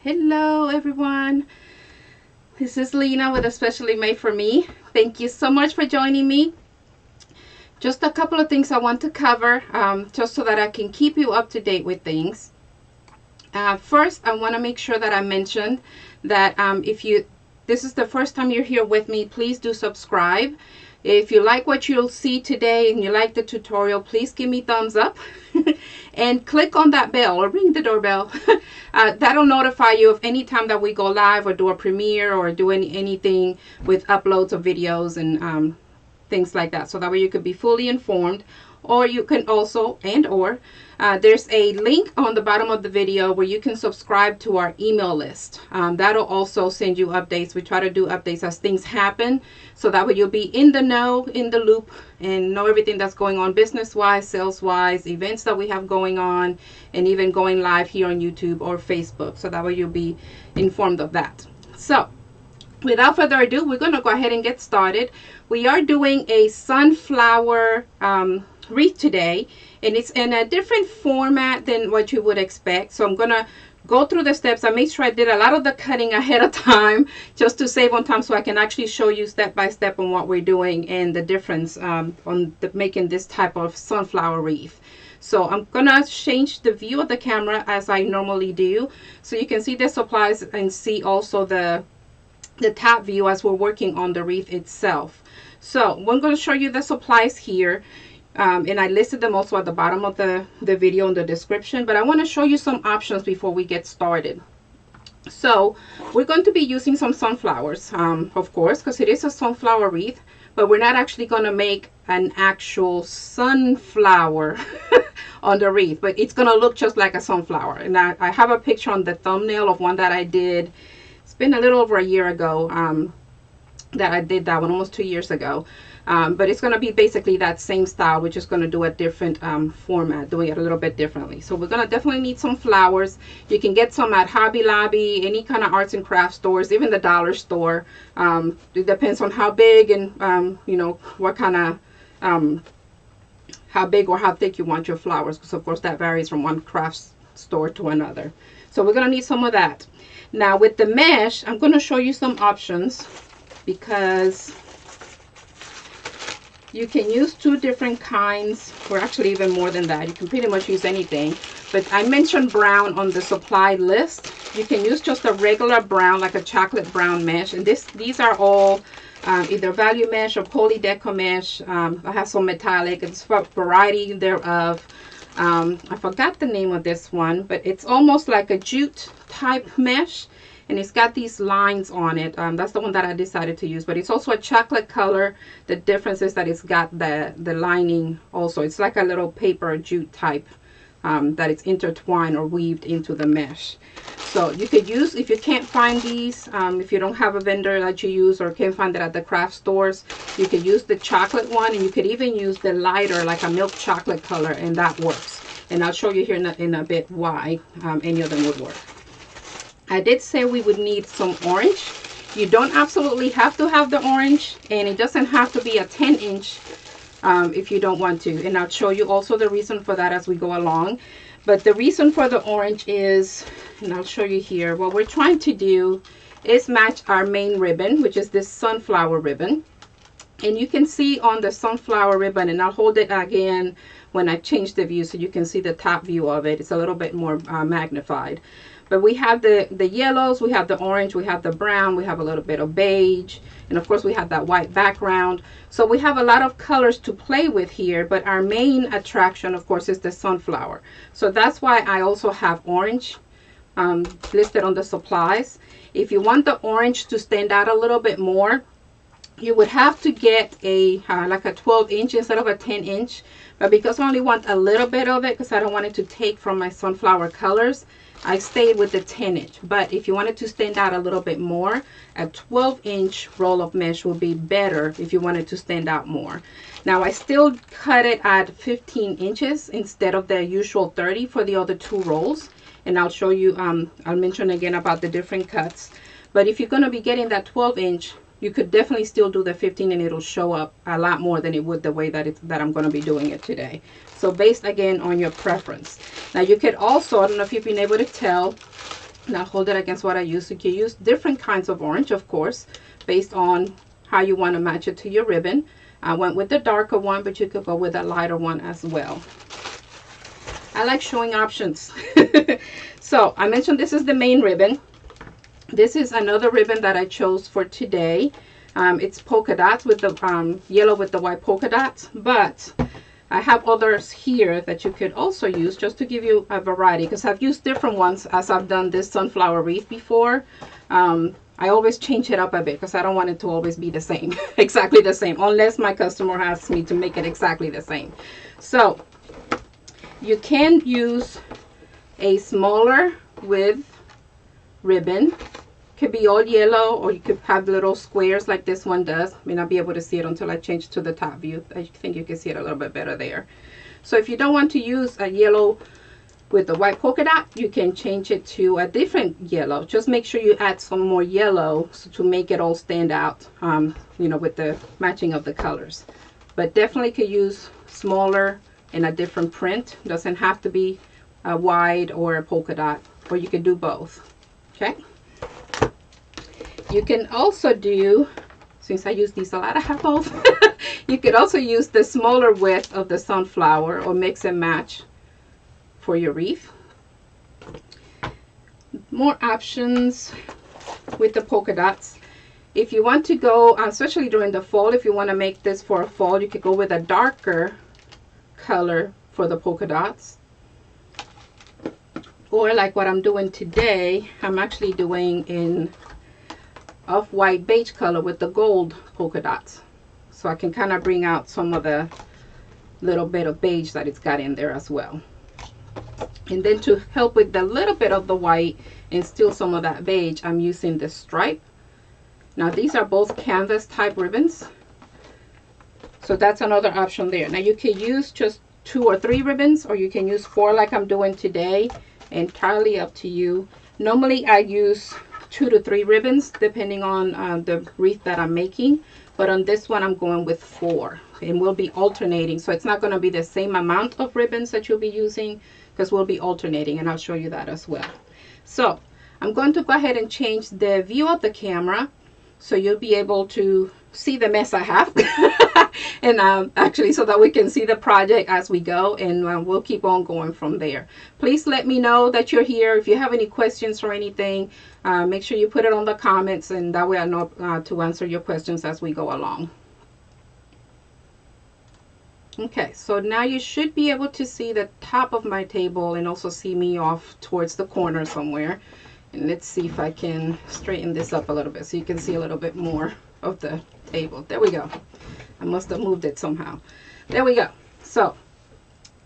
Hello everyone, this is Lena with Especially Made for Me. Thank you so much for joining me. Just a couple of things I want to cover just so that I can keep you up to date with things. First, I want to make sure that I mentioned that if this is the first time you're here with me, please do subscribe. If you like what you'll see today and you like the tutorial, please give me thumbs up and click on that bell or ring the doorbell. That'll notify you of any time that we go live or do a premiere or do anything with uploads of videos and things like that. So that way you could be fully informed. Or you can also, there's a link on the bottom of the video where you can subscribe to our email list. That'll also send you updates. We try to do updates as things happen, so that way you'll be in the know, in the loop, and know everything that's going on business-wise, sales-wise, events that we have going on, and even going live here on YouTube or Facebook. So that way you'll be informed of that. So without further ado, we're going to go ahead and get started. We are doing a sunflower wreath today, and it's in a different format than what you would expect. So I'm gonna go through the steps. I made sure I did a lot of the cutting ahead of time just to save on time, so I can actually show you step by step on what we're doing and the difference on making this type of sunflower wreath. So I'm gonna change the view of the camera as I normally do, so you can see the supplies and see also the top view as we're working on the wreath itself. So I'm going to show you the supplies here. And I listed them also at the bottom of the video in the description, but I want to show you some options before we get started. So we're going to be using some sunflowers, of course, because it is a sunflower wreath, but we're not actually going to make an actual sunflower on the wreath, but it's going to look just like a sunflower. And I have a picture on the thumbnail of one that I did. It's been a little over a year ago that I did that one, almost 2 years ago. But it's going to be basically that same style. We're just going to do a different format, doing it a little bit differently. So we're going to definitely need some flowers. You can get some at Hobby Lobby, any kind of arts and crafts stores, even the dollar store. It depends on how big and you know, what kind of how big or how thick you want your flowers, because of course that varies from one craft store to another. So we're going to need some of that. Now with the mesh, I'm going to show you some options, because you can use 2 different kinds, or actually even more than that. You can pretty much use anything, but I mentioned brown on the supply list. You can use just a regular brown, like a chocolate brown mesh, and these are all either value mesh or poly deco mesh. I have some metallic. It's a variety thereof. I forgot the name of this one, but it's almost like a jute type mesh, and it's got these lines on it. That's the one that I decided to use, but it's also a chocolate color. The difference is that it's got the lining also. It's like a little paper jute type that it's intertwined or weaved into the mesh. So you could use, if you can't find these, if you don't have a vendor that you use or can't find it at the craft stores, you could use the chocolate one, and you could even use the lighter, like a milk chocolate color, and that works. And I'll show you here in a bit why any of them would work. I did say we would need some orange. You don't absolutely have to have the orange, and it doesn't have to be a 10-inch if you don't want to. And I'll show you also the reason for that as we go along. But the reason for the orange is, and I'll show you here, what we're trying to do is match our main ribbon, which is this sunflower ribbon. And you can see on the sunflower ribbon, and I'll hold it again when I change the view so you can see the top view of it. It's a little bit more magnified. But we have the yellows, we have the orange, we have the brown, we have a little bit of beige, and of course we have that white background. So we have a lot of colors to play with here, but our main attraction, of course, is the sunflower. So that's why I also have orange listed on the supplies. If you want the orange to stand out a little bit more, you would have to get a like a 12-inch instead of a 10-inch. But because I only want a little bit of it, because I don't want it to take from my sunflower colors, I stayed with the 10-inch. But if you wanted to stand out a little bit more, a 12-inch roll of mesh will be better if you wanted to stand out more. Now I still cut it at 15 inches instead of the usual 30 for the other 2 rolls. And I'll show you, I'll mention again about the different cuts. But if you're going to be getting that 12-inch, you could definitely still do the 15, and it'll show up a lot more than it would the way that I'm going to be doing it today. So based again on your preference. Now you could also, I don't know if you've been able to tell, Now hold it against what I use. You can use different kinds of orange, of course, based on how you want to match it to your ribbon. I went with the darker one, but you could go with a lighter one as well. I like showing options. So I mentioned this is the main ribbon. This is another ribbon that I chose for today. It's polka dots with the yellow with the white polka dots, but I have others here that you could also use just to give you a variety, because I've used different ones as I've done this sunflower wreath before. I always change it up a bit because I don't want it to always be the same, exactly the same, unless my customer asks me to make it exactly the same. So you can use a smaller width ribbon. Could be all yellow, or you could have little squares like this one does. I may not be able to see it until I change to the top view. I think you can see it a little bit better there. So if you don't want to use a yellow with the white polka dot, you can change it to a different yellow. Just make sure you add some more yellow to make it all stand out, you know, with the matching of the colors. But definitely could use smaller and a different print. Doesn't have to be a wide or a polka dot, or you can do both. Okay. You can also do, since I use these a lot, I have both. You could also use the smaller width of the sunflower, or mix and match for your wreath. More options with the polka dots. If you want to go, especially during the fall, if you want to make this for a fall, you could go with a darker color for the polka dots. Or like what I'm doing today, I'm actually doing in off-white beige color with the gold polka dots, so I can kind of bring out some of the little bit of beige that it's got in there as well. And then to help with the little bit of the white and still some of that beige, I'm using the stripe. Now these are both canvas type ribbons, so that's another option there. Now you can use just 2 or 3 ribbons, or you can use 4 like I'm doing today. Entirely up to you. Normally I use 2 to 3 ribbons depending on the wreath that I'm making, but on this one I'm going with 4, and we'll be alternating, so it's not going to be the same amount of ribbons that you'll be using, because we'll be alternating, and I'll show you that as well. So I'm going to go ahead and change the view of the camera so you'll be able to see the mess I have and actually so that we can see the project as we go, and we'll keep on going from there. Please let me know that you're here. If you have any questions or anything, make sure you put it on the comments, and that way I know to answer your questions as we go along. Okay, so now you should be able to see the top of my table and also see me off towards the corner somewhere. And let's see if I can straighten this up a little bit so you can see a little bit more of the table. There we go. I must have moved it somehow. There we go. So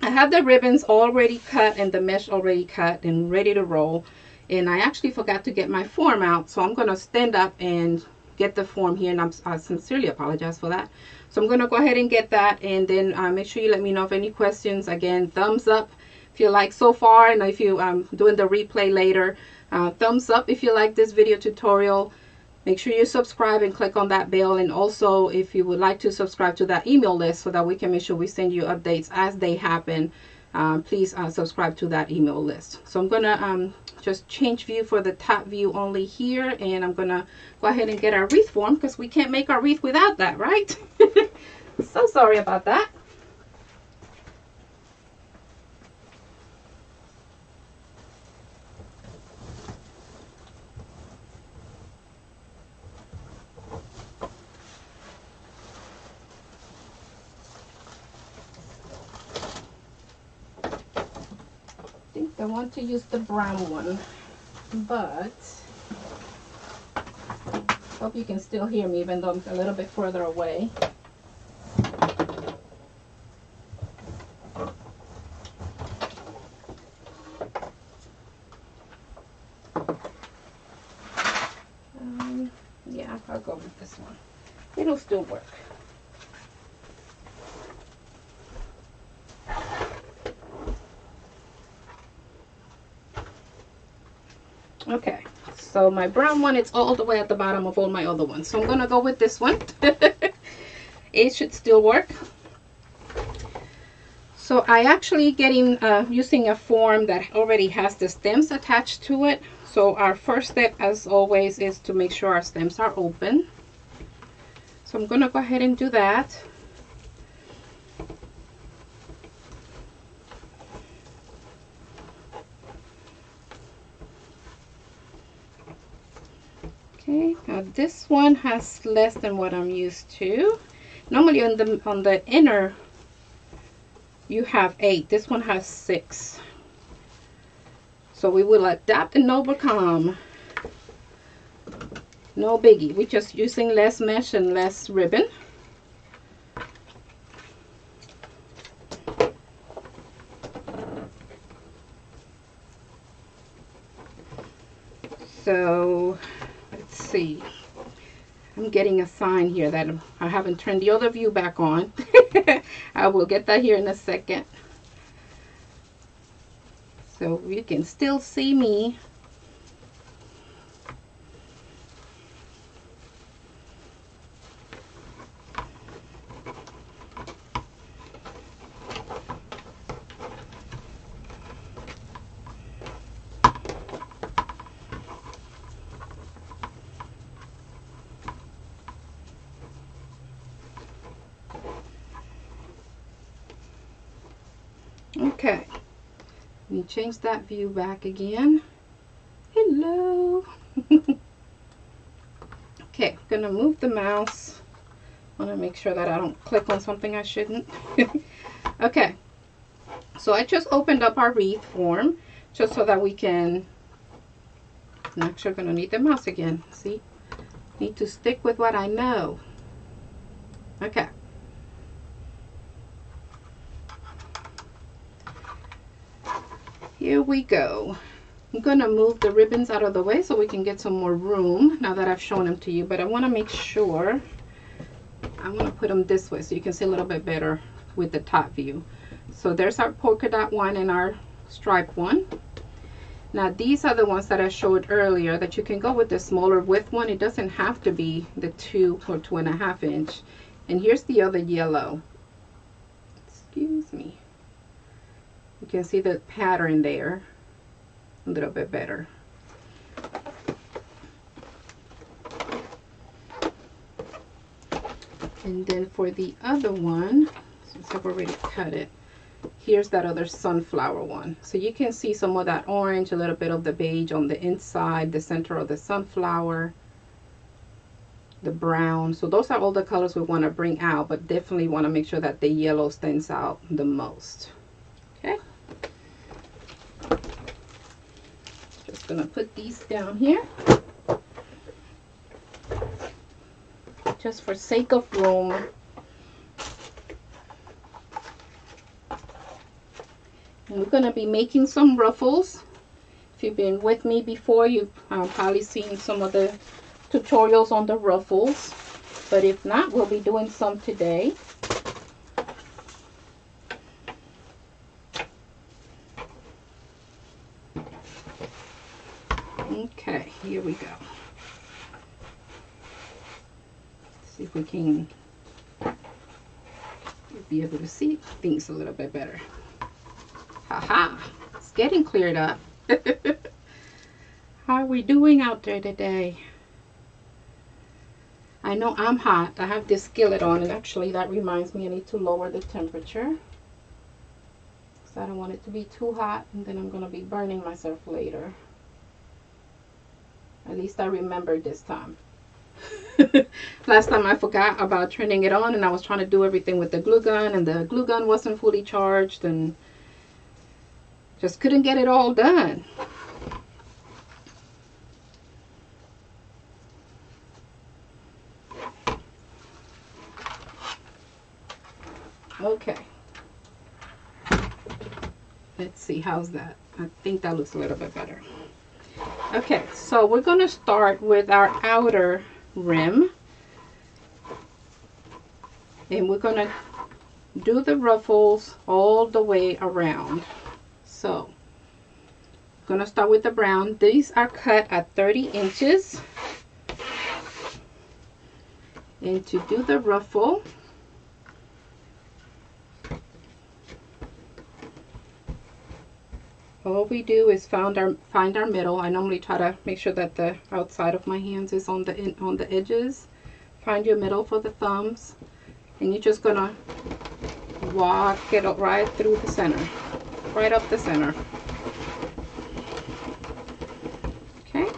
I have the ribbons already cut and the mesh already cut and ready to roll. And I actually forgot to get my form out, so I'm going to stand up and get the form here, and I sincerely apologize for that. So I'm going to go ahead and get that, and then make sure you let me know if any questions. Again, thumbs up if you like so far, and if you doing the replay later, thumbs up if you like this video tutorial. Make sure you subscribe and click on that bell, and also if you would like to subscribe to that email list so that we can make sure we send you updates as they happen, please subscribe to that email list. So I'm gonna just change view for the top view only here, and I'm gonna go ahead and get our wreath form, because we can't make our wreath without that, right? So sorry about that. I want to use the brown one, but hope you can still hear me even though I'm a little bit further away. Yeah, I'll go with this one. It'll still work. Okay, so my brown one, it's all the way at the bottom of all my other ones. So I'm going to go with this one. It should still work. So I actually using a form that already has the stems attached to it. So our first step, as always, is to make sure our stems are open. So I'm going to go ahead and do that. Okay, now this one has less than what I'm used to. Normally on the inner you have 8. This one has 6. So we will adapt and overcome. No biggie. We're just using less mesh and less ribbon. So let's see. I'm getting a sign here that I haven't turned the other view back on. I will get that here in a second. So you can still see me. Okay, let me change that view back again. Hello. Okay, I'm gonna move the mouse. I want to make sure that I don't click on something I shouldn't. Okay, so I just opened up our wreath form just so that we can. I'm actually gonna need the mouse again. See, need to stick with what I know. Okay. Here we go. I'm gonna move the ribbons out of the way so we can get some more room now that I've shown them to you, but I want to make sure I want to put them this way so you can see a little bit better with the top view. So there's our polka dot one and our stripe one. Now these are the ones that I showed earlier that you can go with the smaller width one. It doesn't have to be the 2 or 2.5 inch. And here's the other yellow. Excuse me. You can see the pattern there a little bit better. And then for the other one, since I've already cut it, here's that other sunflower one. So you can see some of that orange, a little bit of the beige on the inside, the center of the sunflower, the brown. So those are all the colors we want to bring out, but definitely want to make sure that the yellow stands out the most. Okay. Just gonna put these down here. Just for sake of room. And we're gonna be making some ruffles. If you've been with me before, you've probably seen some of the tutorials on the ruffles. But if not, we'll be doing some today. Okay, here we go. Let's see if we can be able to see things a little bit better. Haha, it's getting cleared up. How are we doing out there today? I know I'm hot. I have this skillet on, and actually that reminds me I need to lower the temperature. So I don't want it to be too hot, and then I'm going to be burning myself later. At least I remembered this time. Last time I forgot about turning it on, and I was trying to do everything with the glue gun, and the glue gun wasn't fully charged, and just couldn't get it all done. Okay. Let's see, how's that? I think that looks a little bit better. Okay, so we're going to start with our outer rim, and we're going to do the ruffles all the way around. So I'm going to start with the brown. These are cut at 30 inches, and to do the ruffle, All we do is find our middle. I normally try to make sure that the outside of my hands is on the edges. Find your middle for the thumbs, and you're just gonna walk it right through the center, right up the center. Okay,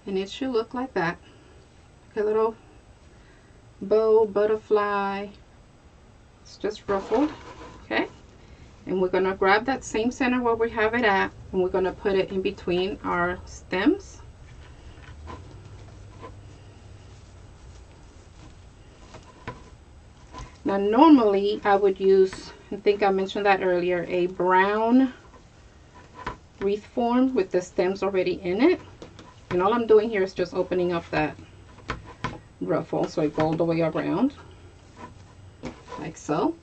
and it should look like that, like a little bow butterfly. It's just ruffled. Okay, and we're gonna grab that same center where we have it at, and we're gonna put it in between our stems. Now normally I would use, I think I mentioned that earlier, a brown wreath form with the stems already in it. And all I'm doing here is just opening up that ruffle so it goes all the way around, like so.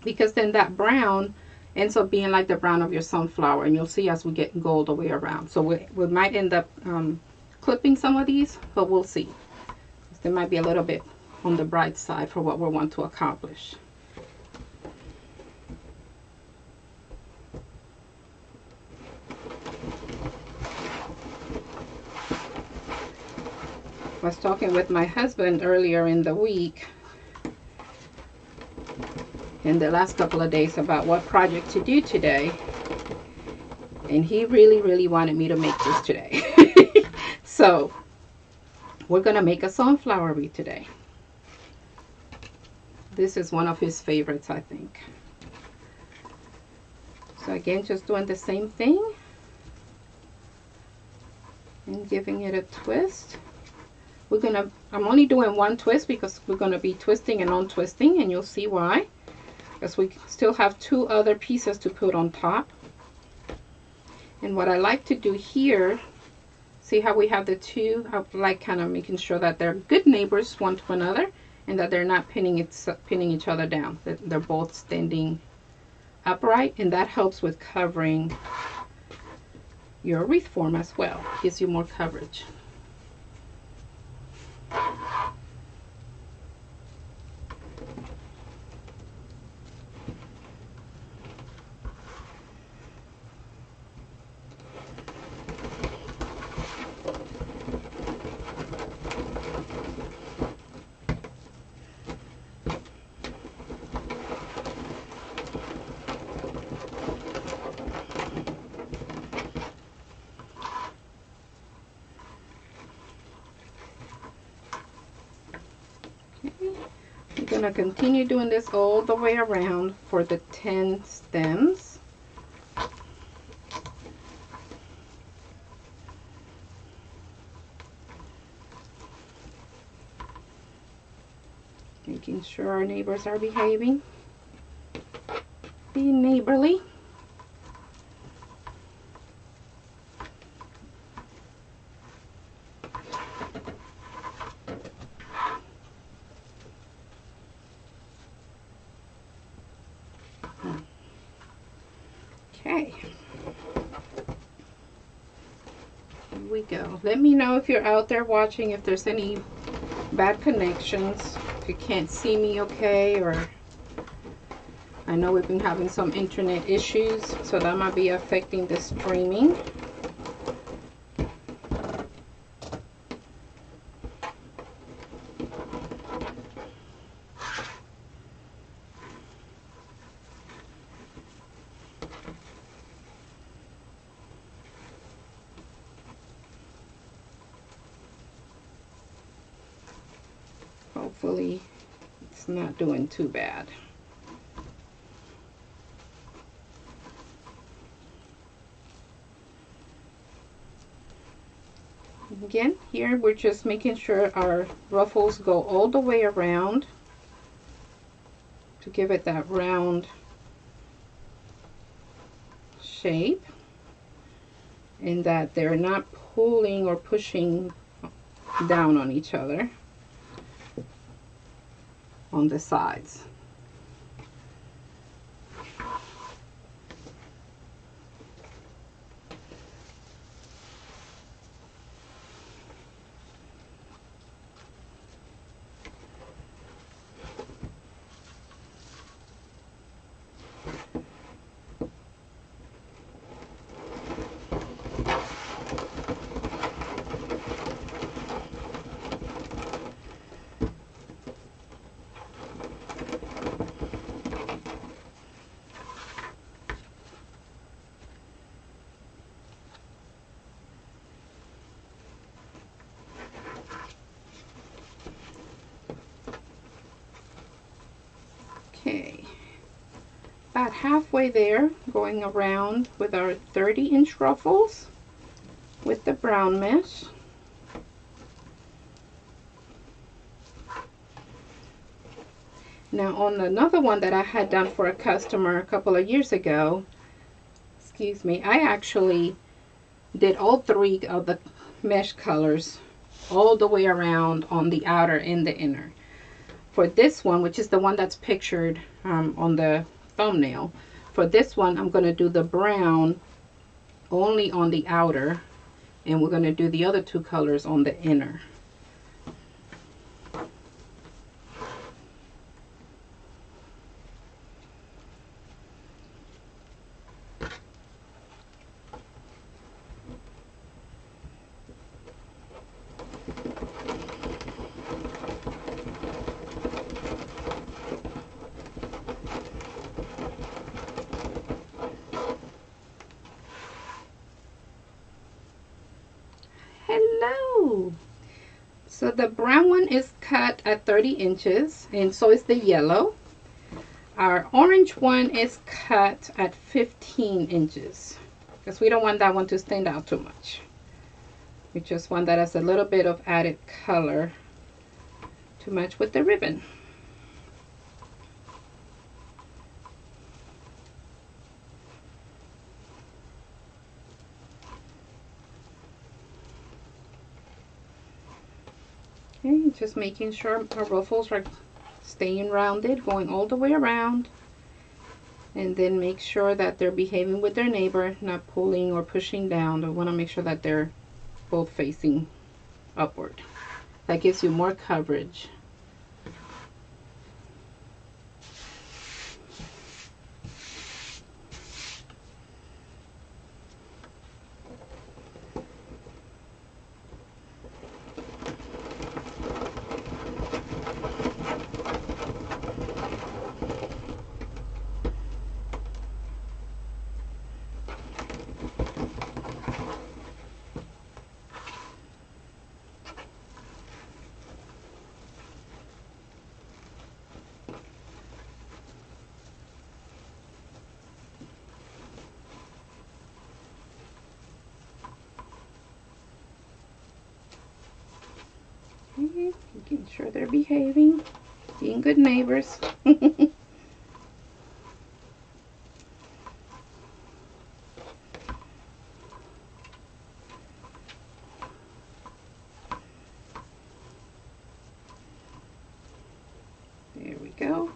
Because then that brown ends up being like the brown of your sunflower, and you'll see as we go all the way around. So we might end up clipping some of these, but we'll see. There might be a little bit on the bright side for what we want to accomplish. I was talking with my husband earlier in the week, in the last couple of days, about what project to do today, and he really wanted me to make this today. So we're gonna make a sunflower wreath today. This is one of his favorites, I think. So again, just doing the same thing and giving it a twist. I'm only doing one twist because we're gonna be twisting and untwisting, and you'll see why. Because we still have two other pieces to put on top. And what I like to do here, see how we have the two, I like kind of making sure that they're good neighbors one to another, and that they're not pinning each other down, that they're both standing upright, and that helps with covering your wreath form as well. Gives you more coverage. I'm going to continue doing this all the way around for the 10 stems. Making sure our neighbors are behaving. Being neighborly. Okay, here we go. Let me know if you're out there watching, if there's any bad connections, if you can't see me okay, or I know we've been having some internet issues, so that might be affecting the streaming. Hopefully it's not doing too bad. Again, here we're just making sure our ruffles go all the way around to give it that round shape, and that they're not pulling or pushing down on each other on the sides. about halfway there, going around with our 30-inch ruffles with the brown mesh. Now on another one that I had done for a customer a couple of years ago, excuse me, I actually did all 3 of the mesh colors all the way around on the outer and the inner. For this one, which is the one that's pictured on the thumbnail, for this one I'm going to do the brown only on the outer, and we're going to do the other 2 colors on the inner. Hello! So the brown one is cut at 30 inches, and so is the yellow. Our orange one is cut at 15 inches because we don't want that one to stand out too much. We just want that as a little bit of added color to match with the ribbon. Okay, just making sure our ruffles are staying rounded, going all the way around, and then make sure that they're behaving with their neighbor, not pulling or pushing down. I want to make sure that they're both facing upward. That gives you more coverage. Making sure they're behaving, being good neighbors. There we go.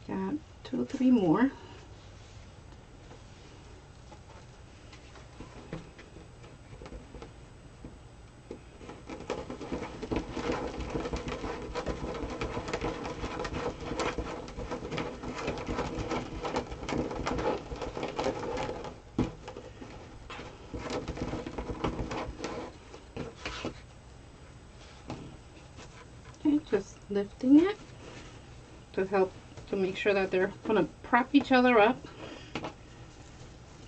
Got 2 or 3 more. Just lifting it to help to make sure that they're going to prop each other up.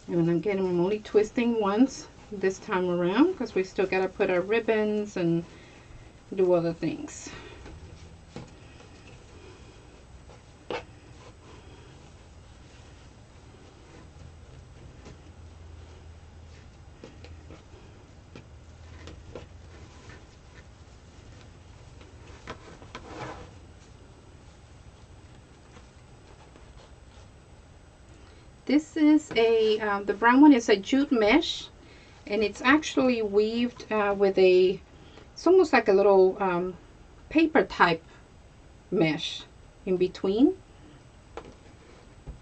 And again, I'm only twisting once this time around because we still got to put our ribbons and do other things. This is a, the brown one is a jute mesh, and it's actually weaved with a, it's almost like a little paper type mesh in between.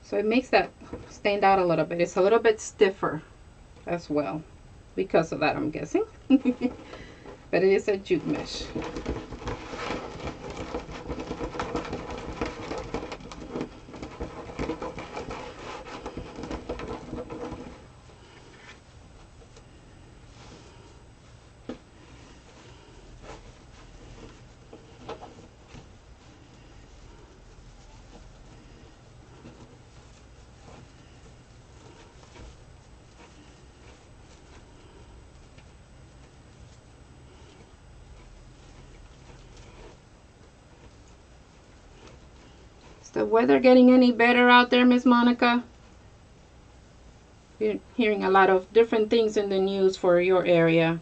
So it makes that stand out a little bit. It's a little bit stiffer as well because of that, I'm guessing. But it is a jute mesh. the weather getting any better out there, Miss Monica? You're hearing a lot of different things in the news for your area.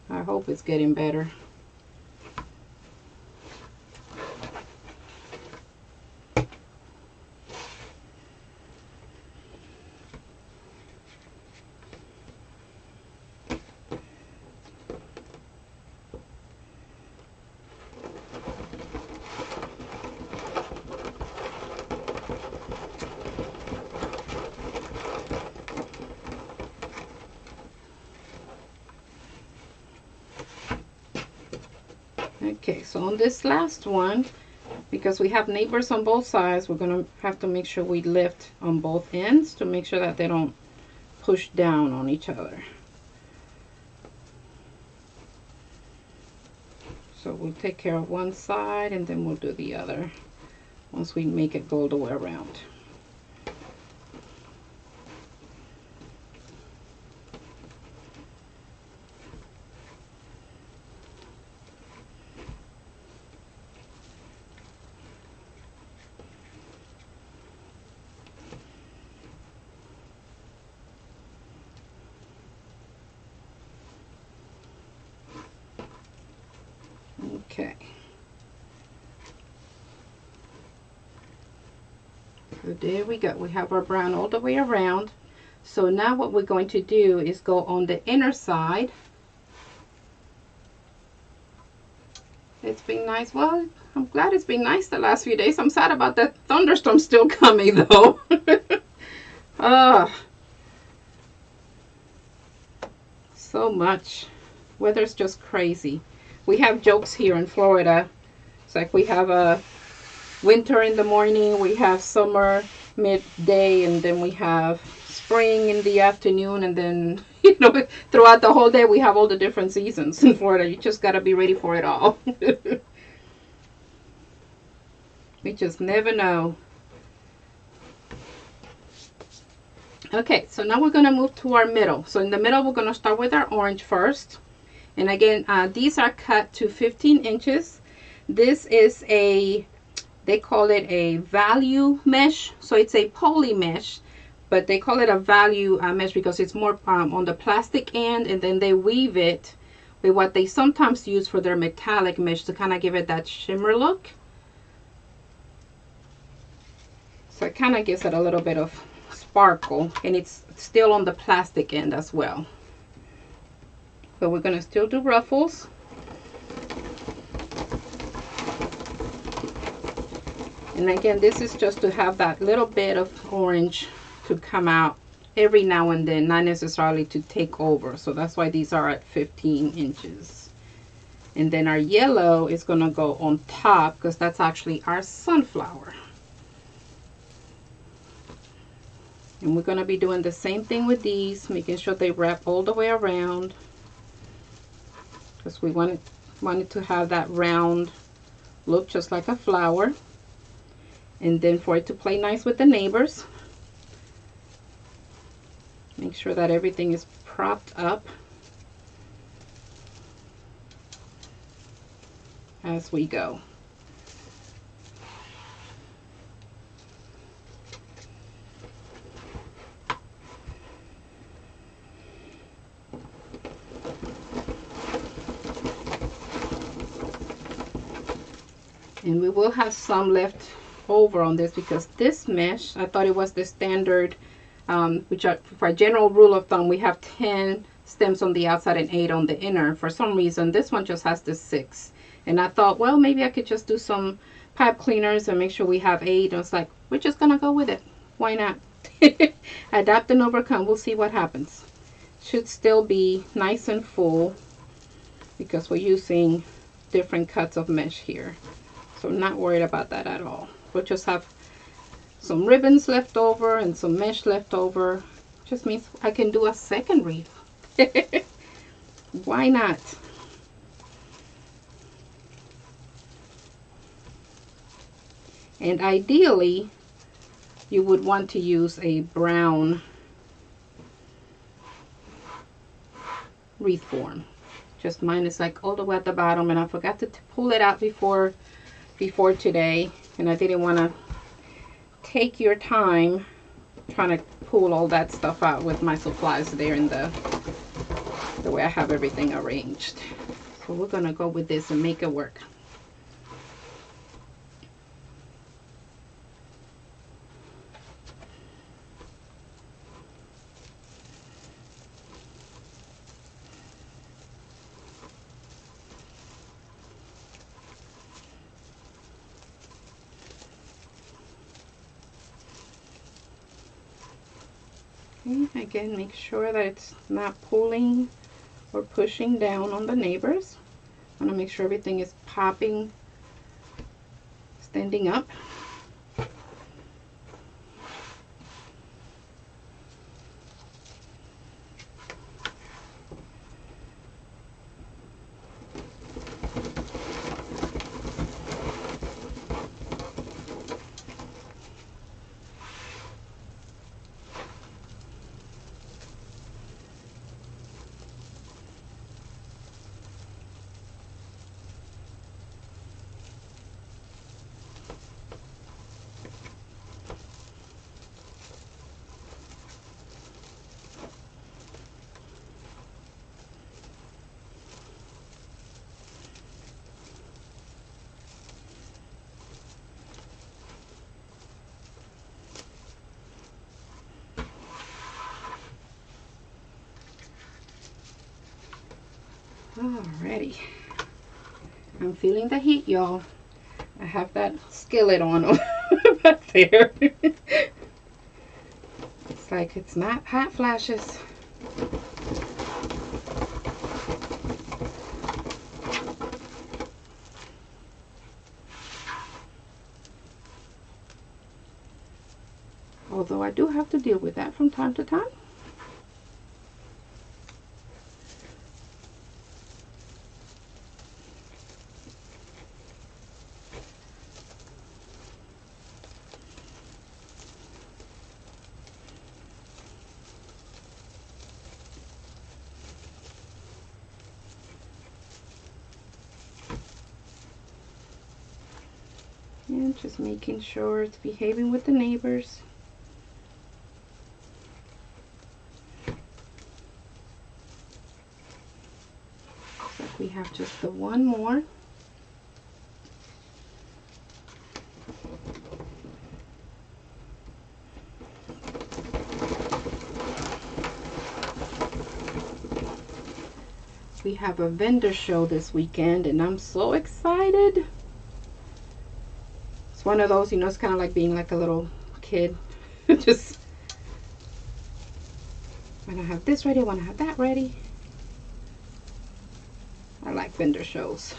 I hope it's getting better. Okay, so on this last one, because we have neighbors on both sides, we're going to have to make sure we lift on both ends to make sure that they don't push down on each other. So we'll take care of one side and then we'll do the other once we make it go all the way around. Okay. So there we go. We have our brown all the way around. So now what we're going to do is go on the inner side. It's been nice. Well, I'm glad it's been nice the last few days. I'm sad about that thunderstorm still coming though. So much. Weather's just crazy. We have jokes here in Florida. It's like we have a winter in the morning, we have summer midday, and then we have spring in the afternoon, and then, you know, throughout the whole day we have all the different seasons in Florida. You just got to be ready for it all. We just never know. Okay, so now we're going to move to our middle. So in the middle we're going to start with our orange first. And again, these are cut to 15 inches. This is a, they call it a value mesh. So it's a poly mesh, but they call it a value mesh because it's more on the plastic end, and then they weave it with what they sometimes use for their metallic mesh to kind of give it that shimmer look. So it kind of gives it a little bit of sparkle, and it's still on the plastic end as well. But we're going to still do ruffles. And again, this is just to have that little bit of orange to come out every now and then, not necessarily to take over. So that's why these are at 15 inches. And then our yellow is going to go on top because that's actually our sunflower. And we're going to be doing the same thing with these, making sure they wrap all the way around, because we wanted to have that round look just like a flower. And then for it to play nice with the neighbors, make sure that everything is propped up as we go. And we will have some left over on this because this mesh, I thought it was the standard, which are, for a general rule of thumb, we have 10 stems on the outside and 8 on the inner. For some reason, this one just has the 6. And I thought, well, maybe I could just do some pipe cleaners and make sure we have 8. And it's like, we're just going to go with it. Why not? Adapt and overcome. We'll see what happens. Should still be nice and full because we're using different cuts of mesh here. So I'm not worried about that at all. We'll just have some ribbons left over and some mesh left over. Just means I can do a second wreath. Why not? And ideally, you would want to use a brown wreath form, Just mine is like all the way at the bottom, and I forgot to pull it out before today, and I didn't want to take your time trying to pull all that stuff out with my supplies there in the way I have everything arranged. So we're gonna go with this and make it work. Okay, again, make sure that it's not pulling or pushing down on the neighbors. I want to make sure everything is popping, standing up. Alrighty, I'm feeling the heat, y'all. I have that skillet on back there. It's like it's not hot flashes. Although I do have to deal with that from time to time. And just making sure it's behaving with the neighbors. Looks like we have just the one more. We have a vendor show this weekend, and I'm so excited. It's one of those, you know, it's kind of like being like a little kid. Just when I have this ready, I want to have that ready. I like vendor shows.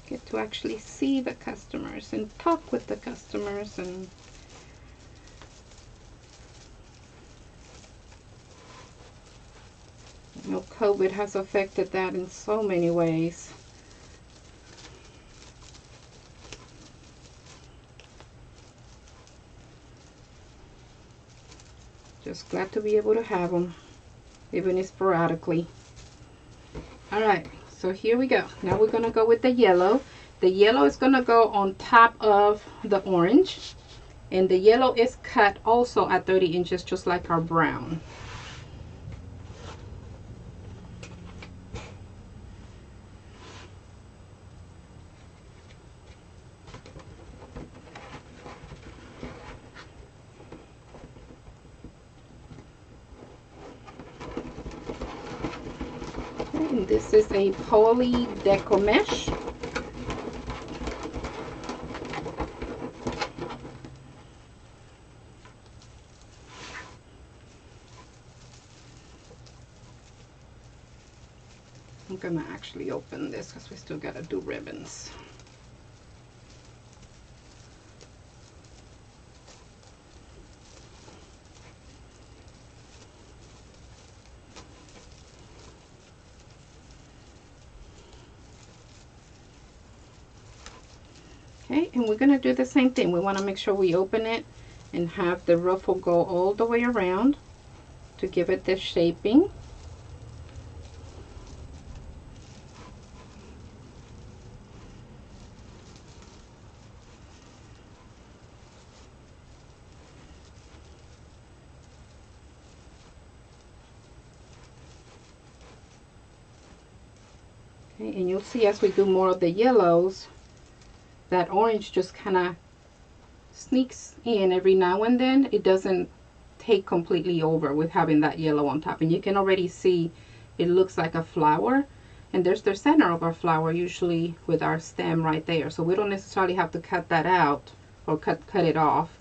Get to actually see the customers and talk with the customers, and you know, COVID has affected that in so many ways. Just glad to be able to have them, even sporadically. Alright, so here we go. Now we're going to go with the yellow. The yellow is going to go on top of the orange. And the yellow is cut also at 30 inches, just like our brown. And this is a poly Deco mesh. I'm gonna actually open this because we still gotta do ribbons. Okay, and we're gonna do the same thing. We want to make sure we open it and have the ruffle go all the way around to give it this shaping. Okay, and you'll see as we do more of the yellows, that orange just kind of sneaks in every now and then. It doesn't take completely over with having that yellow on top, and you can already see it looks like a flower, and there's the center of our flower usually with our stem right there, so we don't necessarily have to cut that out or cut it off.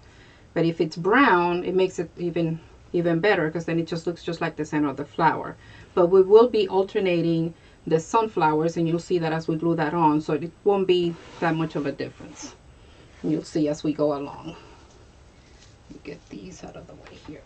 But if it's brown, it makes it even better, because then it just looks just like the center of the flower. But we will be alternating the sunflowers, and you'll see that as we glue that on, so it won't be that much of a difference. And you'll see as we go along. Get these out of the way here.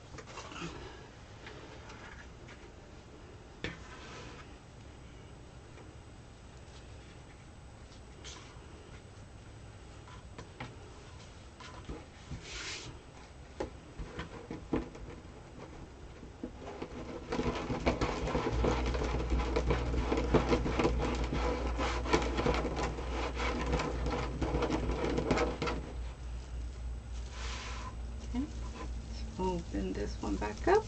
Open this one back up.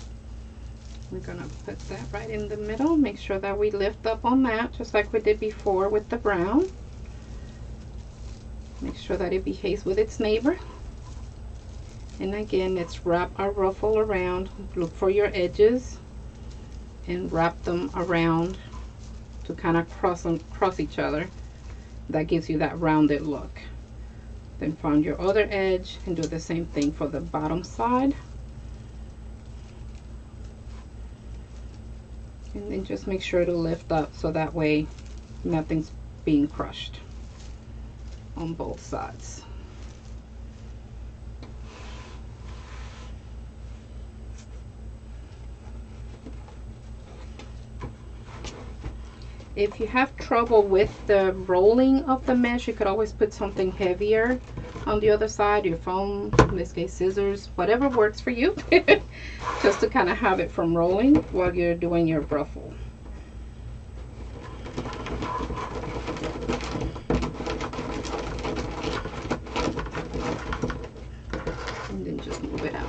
We're gonna put that right in the middle. Make sure that we lift up on that just like we did before with the brown. Make sure that it behaves with its neighbor. And again, let's wrap our ruffle around. Look for your edges and wrap them around to kind of cross each other. That gives you that rounded look. Then find your other edge and do the same thing for the bottom side. And then just make sure to lift up so that way nothing's being crushed on both sides. If you have trouble with the rolling of the mesh, you could always put something heavier on the other side, your phone, in this case scissors, whatever works for you, just to kind of have it from rolling while you're doing your ruffle. And then just move it out.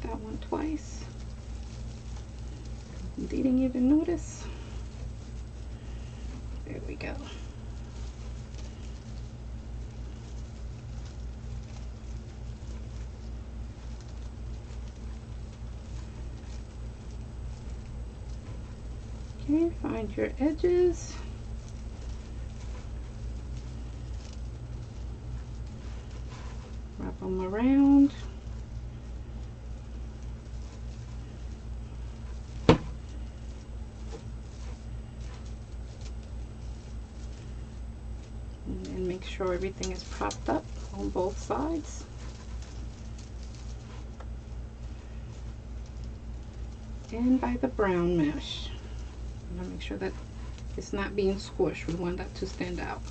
That one twice. Didn't even notice. There we go. Okay, find your edges. Wrap them around. And make sure everything is propped up on both sides. And by the brown mesh. I'm gonna make sure that it's not being squished. We want that to stand out.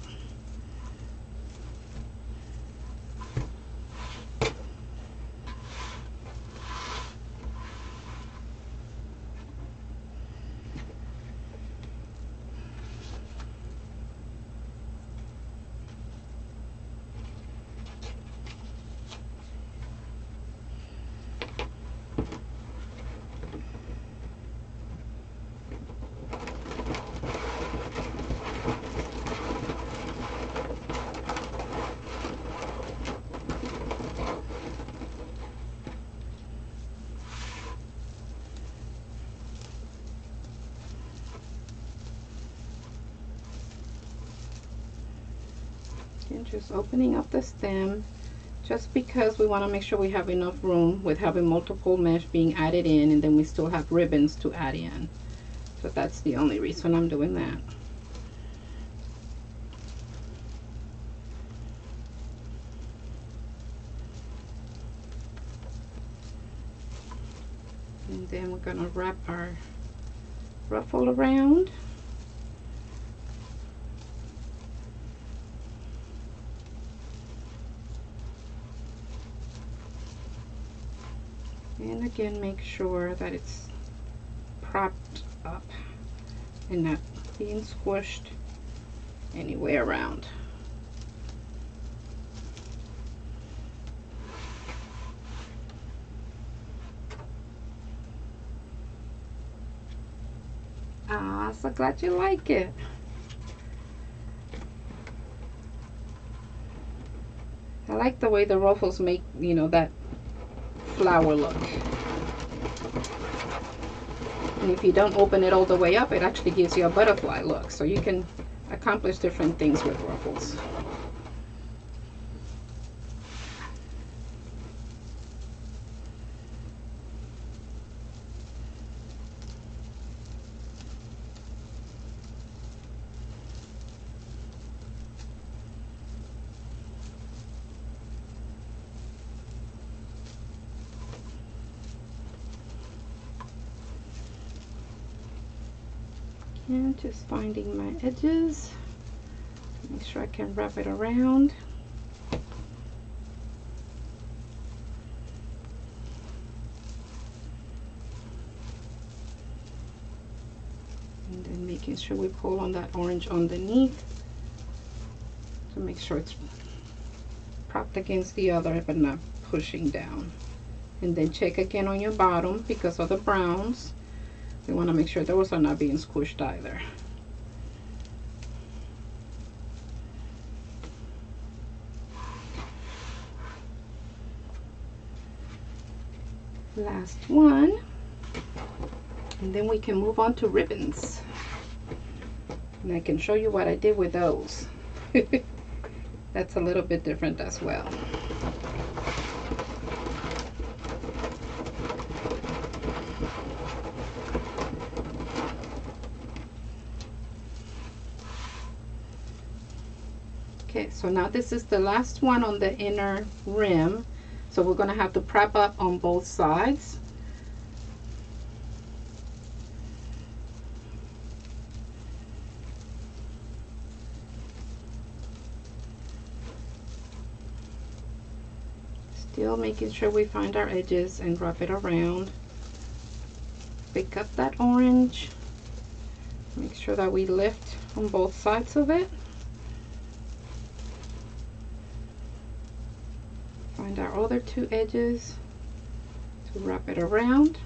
And just opening up the stem, just because we want to make sure we have enough room with having multiple mesh being added in, and then we still have ribbons to add in. So that's the only reason I'm doing that. And then we're gonna wrap our ruffle around. And again, make sure that it's propped up and not being squished anywhere around. Ah, so glad you like it. I like the way the ruffles make, you know, that flower look. And if you don't open it all the way up, it actually gives you a butterfly look. So you can accomplish different things with ruffles. And just finding my edges, make sure I can wrap it around. And then making sure we pull on that orange underneath to make sure it's propped against the other but not pushing down. And then check again on your bottom because of the browns. We want to make sure those are not being squished either. Last one. And then we can move on to ribbons. And I can show you what I did with those. That's a little bit different as well. Okay, so now this is the last one on the inner rim. So we're going to have to prep up on both sides. Still making sure we find our edges and wrap it around. Pick up that orange. Make sure that we lift on both sides of it. Find our other two edges to wrap it around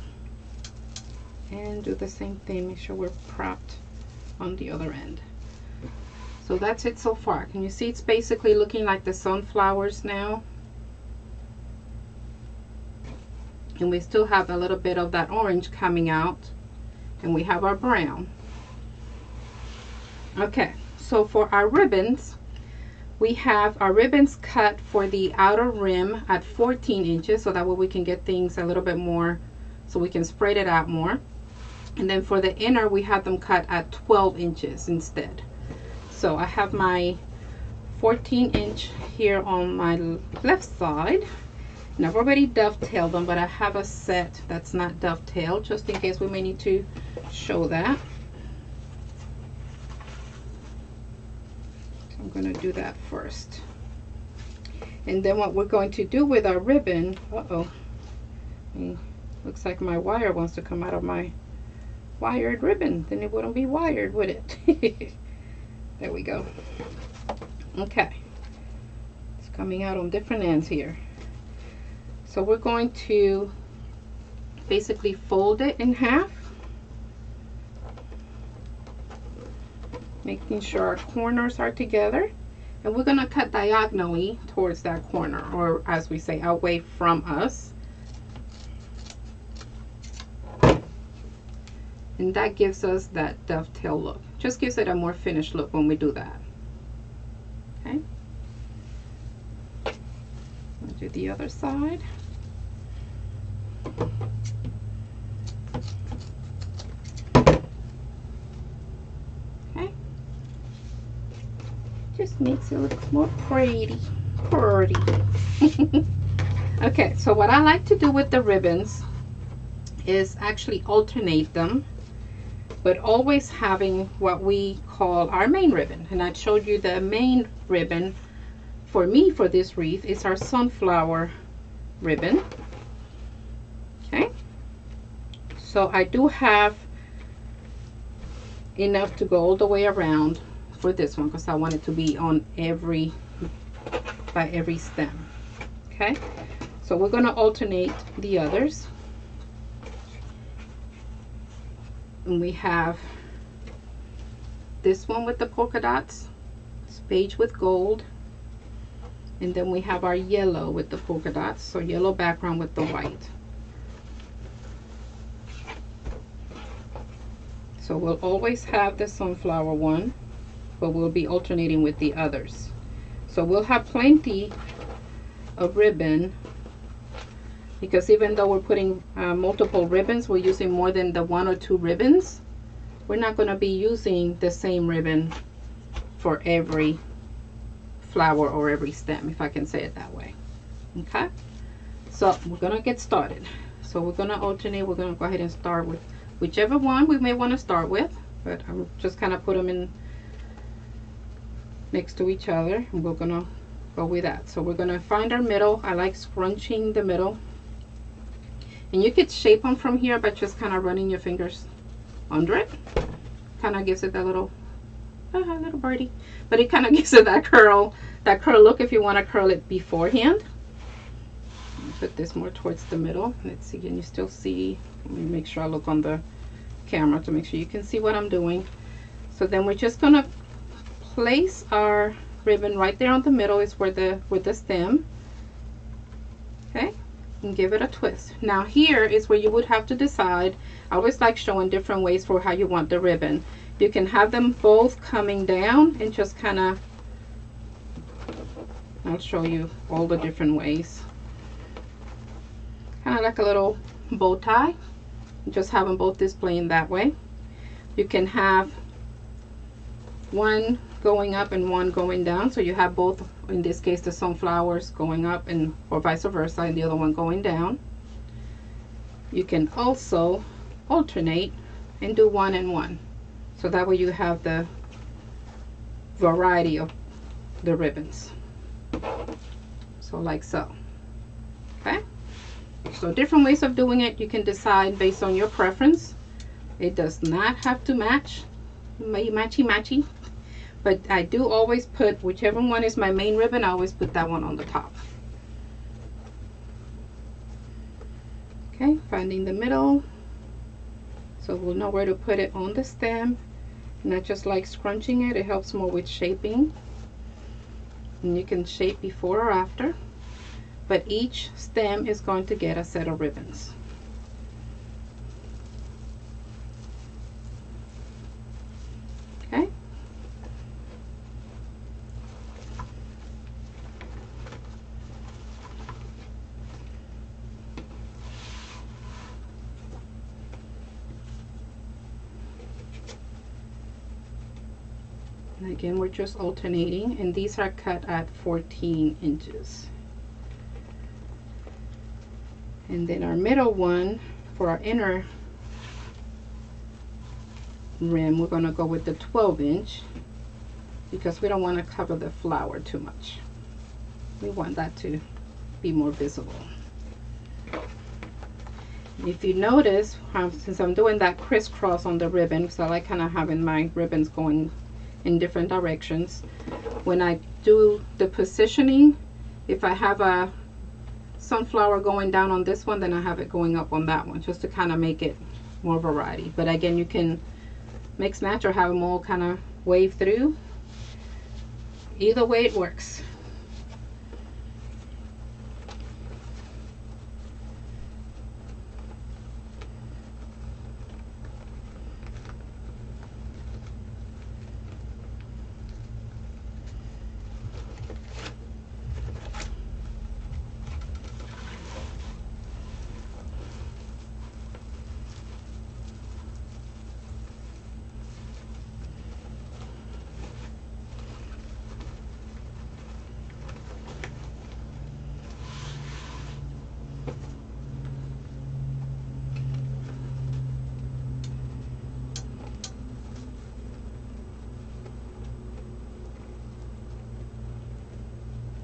and do the same thing. Make sure we're propped on the other end. So that's it so far. Can you see it's basically looking like the sunflowers now? And we still have a little bit of that orange coming out, and we have our brown. Okay, so for our ribbons, we have our ribbons cut for the outer rim at 14 inches, so that way we can get things a little bit more, so we can spread it out more. And then for the inner, we have them cut at 12 inches instead. So I have my 14-inch here on my left side. And I've already dovetailed them, but I have a set that's not dovetailed, just in case we may need to show that. So I'm going to do that first. And then what we're going to do with our ribbon, looks like my wire wants to come out of my wired ribbon. Then it wouldn't be wired, would it? There we go. Okay. It's coming out on different ends here. So we're going to basically fold it in half, making sure our corners are together, and we're going to cut diagonally towards that corner, or as we say, away from us. And that gives us that dovetail look. Just gives it a more finished look when we do that. Okay. I'll do the other side. just makes it look more pretty. Okay, so what I like to do with the ribbons is actually alternate them, but always having what we call our main ribbon. And I showed you the main ribbon for me for this wreath is our sunflower ribbon. Okay, so I do have enough to go all the way around for this one because I want it to be on by every stem. Okay, so we're going to alternate the others. And we have this one with the polka dots, beige with gold, and then we have our yellow with the polka dots, so yellow background with the white. So we'll always have the sunflower one, but we'll be alternating with the others. So we'll have plenty of ribbon, because even though we're putting multiple ribbons, we're using more than the 1 or 2 ribbons. We're not going to be using the same ribbon for every flower or every stem, if I can say it that way. Okay, so we're going to get started. So we're going to alternate. We're going to go ahead and start with whichever one we may want to start with, but I'm just kind of put them in next to each other, and we're going to go with that. So we're going to find our middle. I like scrunching the middle, and you could shape them from here by just kind of running your fingers under it. Kind of gives it that little birdie, but it kind of gives it that curl look if you want to curl it beforehand. Put this more towards the middle. Let's see, can you still see? Let me make sure I look on the camera to make sure you can see what I'm doing. So then we're just going to place our ribbon right there on the middle is where the stem. Okay, and give it a twist. Now here is where you would have to decide. I always like showing different ways for how you want the ribbon. You can have them both coming down and just kind of, I'll show you all the different ways. Kind of like a little bow tie. Just have them both displaying that way. You can have one going up and one going down, so you have both, in this case the sunflowers going up, and or vice versa, and the other one going down. You can also alternate and do 1 and 1, so that way you have the variety of the ribbons, so like so. Okay, so different ways of doing it. You can decide based on your preference. It does not have to match, matchy, but I do always put whichever one is my main ribbon, I always put that one on the top. Okay, finding the middle, so we'll know where to put it on the stem. And I just like scrunching it. It helps more with shaping, and you can shape before or after, but each stem is going to get a set of ribbons. Okay, and again we're just alternating, and these are cut at 14 inches. And then our middle one, for our inner rim, we're going to go with the 12-inch because we don't want to cover the flower too much. We want that to be more visible. If you notice, since I'm doing that crisscross on the ribbon, so I like kind of having my ribbons going in different directions. When I do the positioning, if I have a sunflower going down on this one, then I have it going up on that one, just to kind of make it more variety. But again, you can mix match or have them all kind of wave through. Either way it works.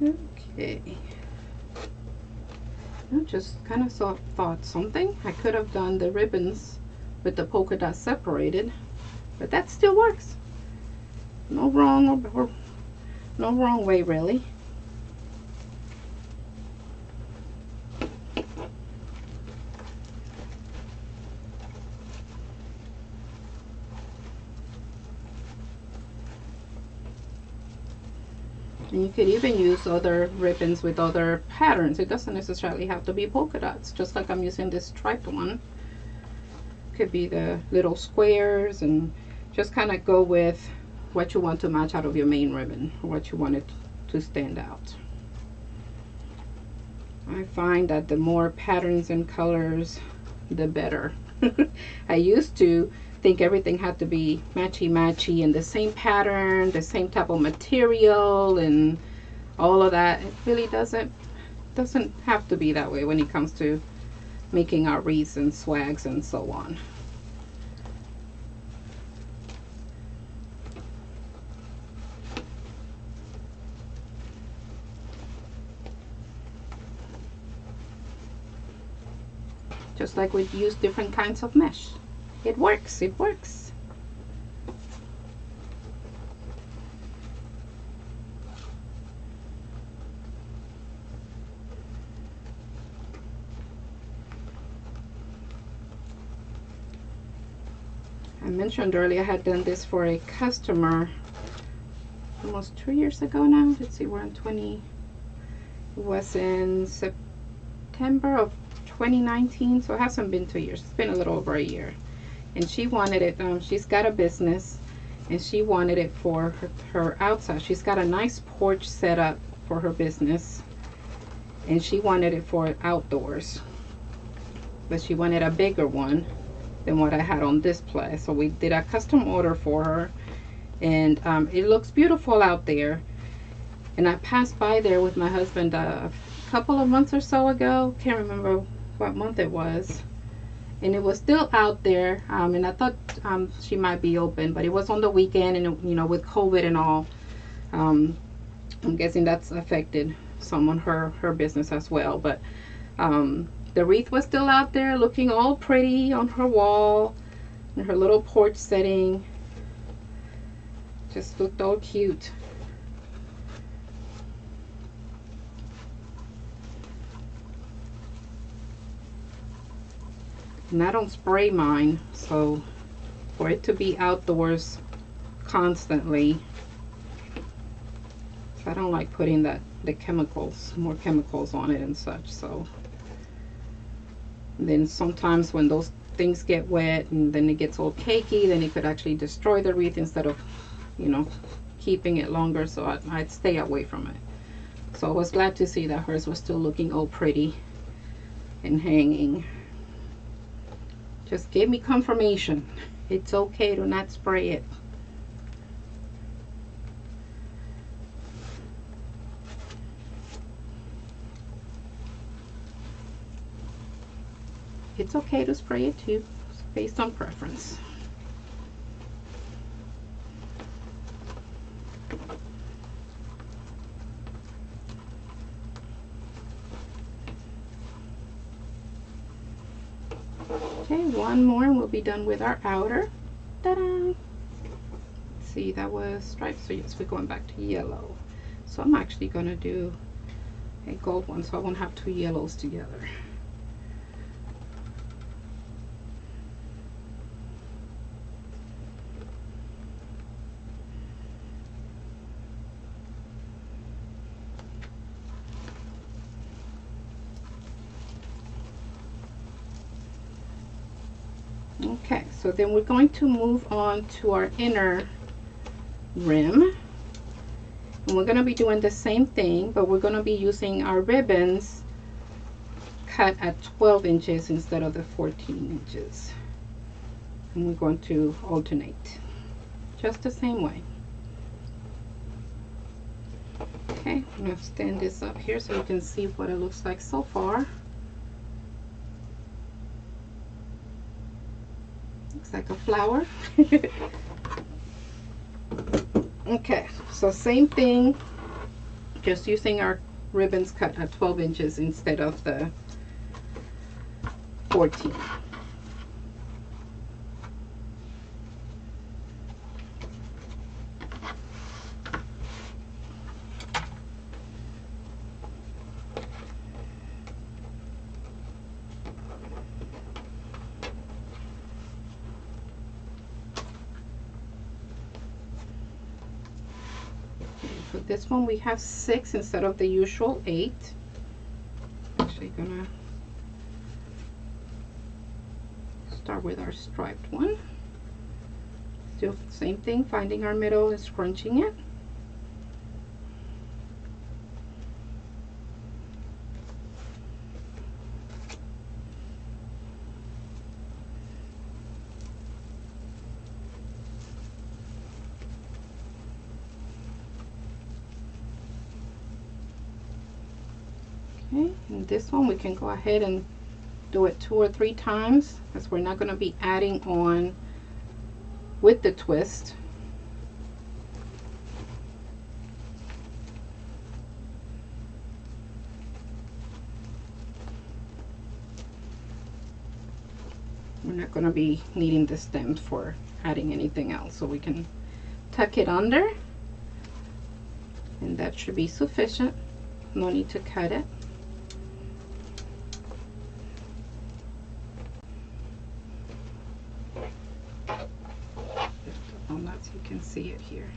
Okay. I just kind of thought something. I could have done the ribbons with the polka dot separated, but that still works. No wrong or no wrong way really. And you could even use other ribbons with other patterns. It doesn't necessarily have to be polka dots, just like I'm using this striped one. Could be the little squares, and just kind of go with what you want to match out of your main ribbon, or what you want it to stand out. I find that the more patterns and colors, the better. I used to think everything had to be matchy-matchy and the same pattern, the same type of material, and all of that. It really doesn't have to be that way when it comes to making our wreaths and swags and so on. Just like we use different kinds of mesh. It works, it works. I mentioned earlier I had done this for a customer almost 2 years ago now. Let's see, we're in 20. It was in September of 2019, so it hasn't been 2 years. It's been a little over a year. And she wanted it, she's got a business, and she wanted it for her outside. She's got a nice porch set up for her business, and she wanted it for outdoors, but she wanted a bigger one than what I had on display. So we did a custom order for her, and it looks beautiful out there. And I passed by there with my husband a couple of months or so ago. Can't remember what month it was, and it was still out there, and I thought she might be open, but it was on the weekend, and you know, with COVID and all, I'm guessing that's affected some on her business as well. But the wreath was still out there looking all pretty on her wall in her little porch setting. Just looked all cute. And I don't spray mine, so for it to be outdoors constantly, so I don't like putting the chemicals, more chemicals on it and such. So then sometimes when those things get wet and then it gets all cakey, then it could actually destroy the wreath instead of, you know, keeping it longer. So I'd stay away from it. So I was glad to see that hers was still looking all pretty and hanging. Just gave me confirmation it's okay to not spray it. It's okay to spray it too, based on preference. Okay, one more and we'll be done with our outer. Ta-da! Let's see, that was striped, so yes, we're going back to yellow. So I'm actually going to do a gold one, so I won't have two yellows together. Okay, so then we're going to move on to our inner rim, and we're going to be doing the same thing, but we're going to be using our ribbons cut at 12 inches instead of the 14 inches, and we're going to alternate just the same way. Okay, I'm going to stand this up here so you can see what it looks like so far. Looks like a flower. Okay, so same thing, just using our ribbons cut at 12 inches instead of the 14. For this one we have 6 instead of the usual 8. Actually gonna start with our striped one. Still same thing, finding our middle and scrunching it. Okay, and this one we can go ahead and do it 2 or 3 times because we're not going to be adding on with the twist. We're not going to be needing the stems for adding anything else, so we can tuck it under and that should be sufficient. No need to cut it. So you can see it here.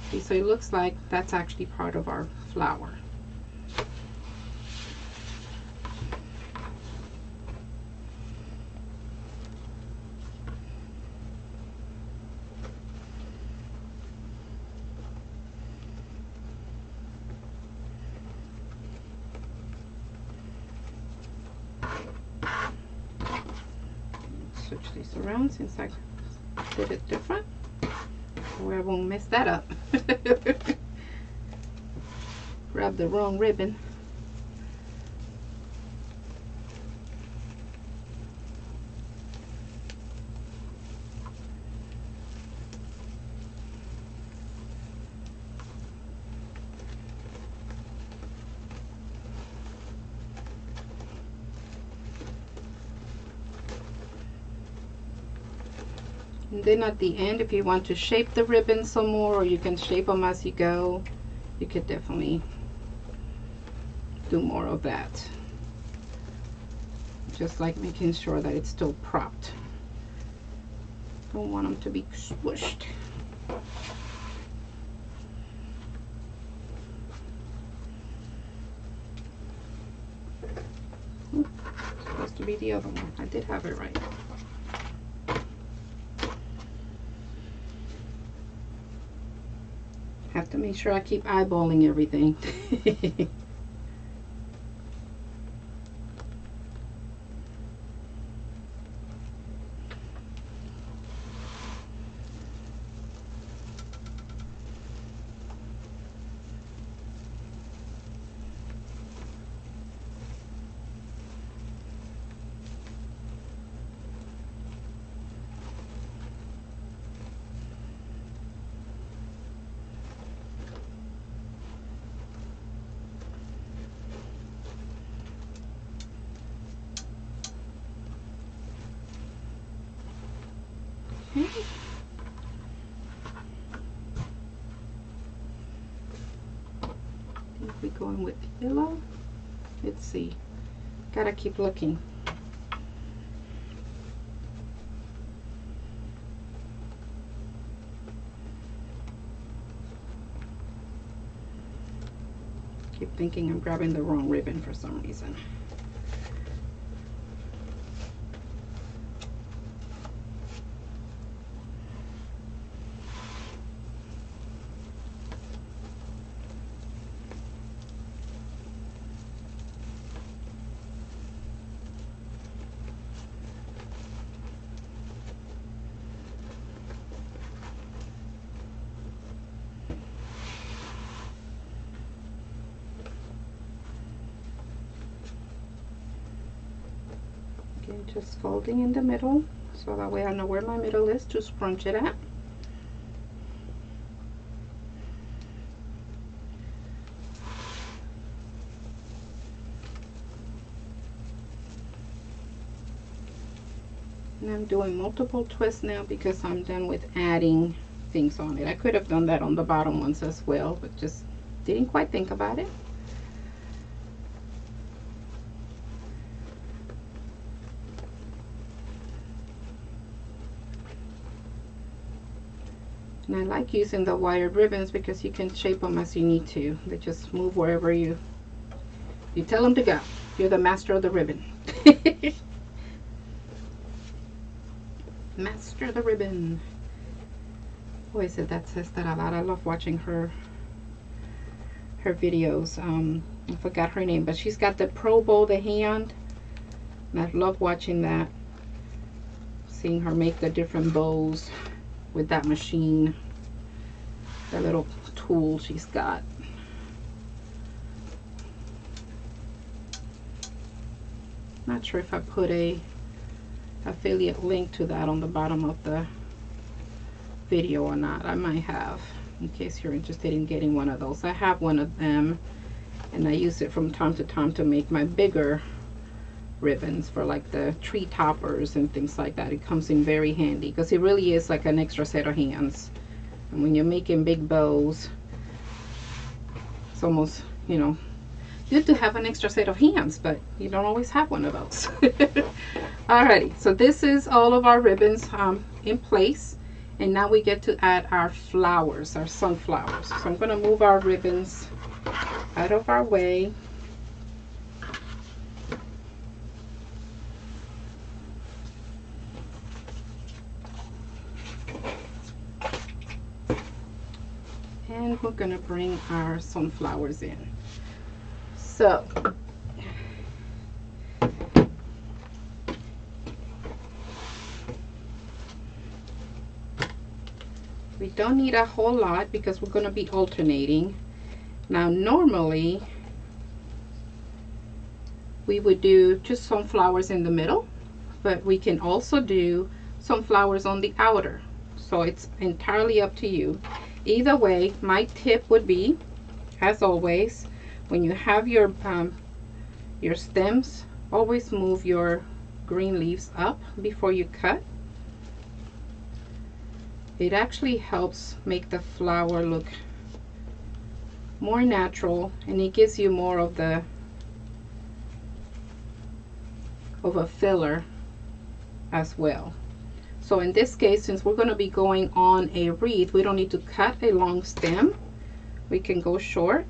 Okay, so it looks like that's actually part of our flower. Switch these around since I did it different. Where I won't mess that up. Grab the wrong ribbon. And then at the end, if you want to shape the ribbon some more, or you can shape them as you go, you could definitely do more of that. Just like making sure that it's still propped. Don't want them to be squished. Ooh, supposed to be the other one. I did have it right. Have to make sure I keep eyeballing everything. Okay. I think we're going with yellow. Let's see. Gotta keep looking. Keep thinking I'm grabbing the wrong ribbon for some reason. Just folding in the middle so that way I know where my middle is to scrunch it at. And I'm doing multiple twists now because I'm done with adding things on it. I could have done that on the bottom ones as well, but just didn't quite think about it. And I like using the wired ribbons because you can shape them as you need to. They just move wherever you tell them to go. You're the master of the ribbon. Master of the ribbon. Boy, said that says that a lot. I love watching her videos. I forgot her name, but she's got the Pro Bow, the hand. And I love watching that. Seeing her make the different bows with that machine. The little tool she's got. Not sure if I put a affiliate link to that on the bottom of the video or not. I might have, in case you're interested in getting one of those. I have one of them, and I use it from time to time to make my bigger ribbons for like the tree toppers and things like that. It comes in very handy because it really is like an extra set of hands. And when you're making big bows, it's almost, you know, good to have an extra set of hands, but you don't always have one of those. Alrighty, so this is all of our ribbons in place, and now we get to add our flowers, our sunflowers. So I'm going to move our ribbons out of our way. And we're going to bring our sunflowers in. So we don't need a whole lot because we're going to be alternating. Now normally we would do just sunflowers in the middle, but we can also do sunflowers on the outer. So it's entirely up to you. Either way, my tip would be, as always, when you have your stems, always move your green leaves up before you cut. It actually helps make the flower look more natural, and it gives you more of a filler as well. So in this case, since we're going to be going on a wreath, we don't need to cut a long stem. We can go short.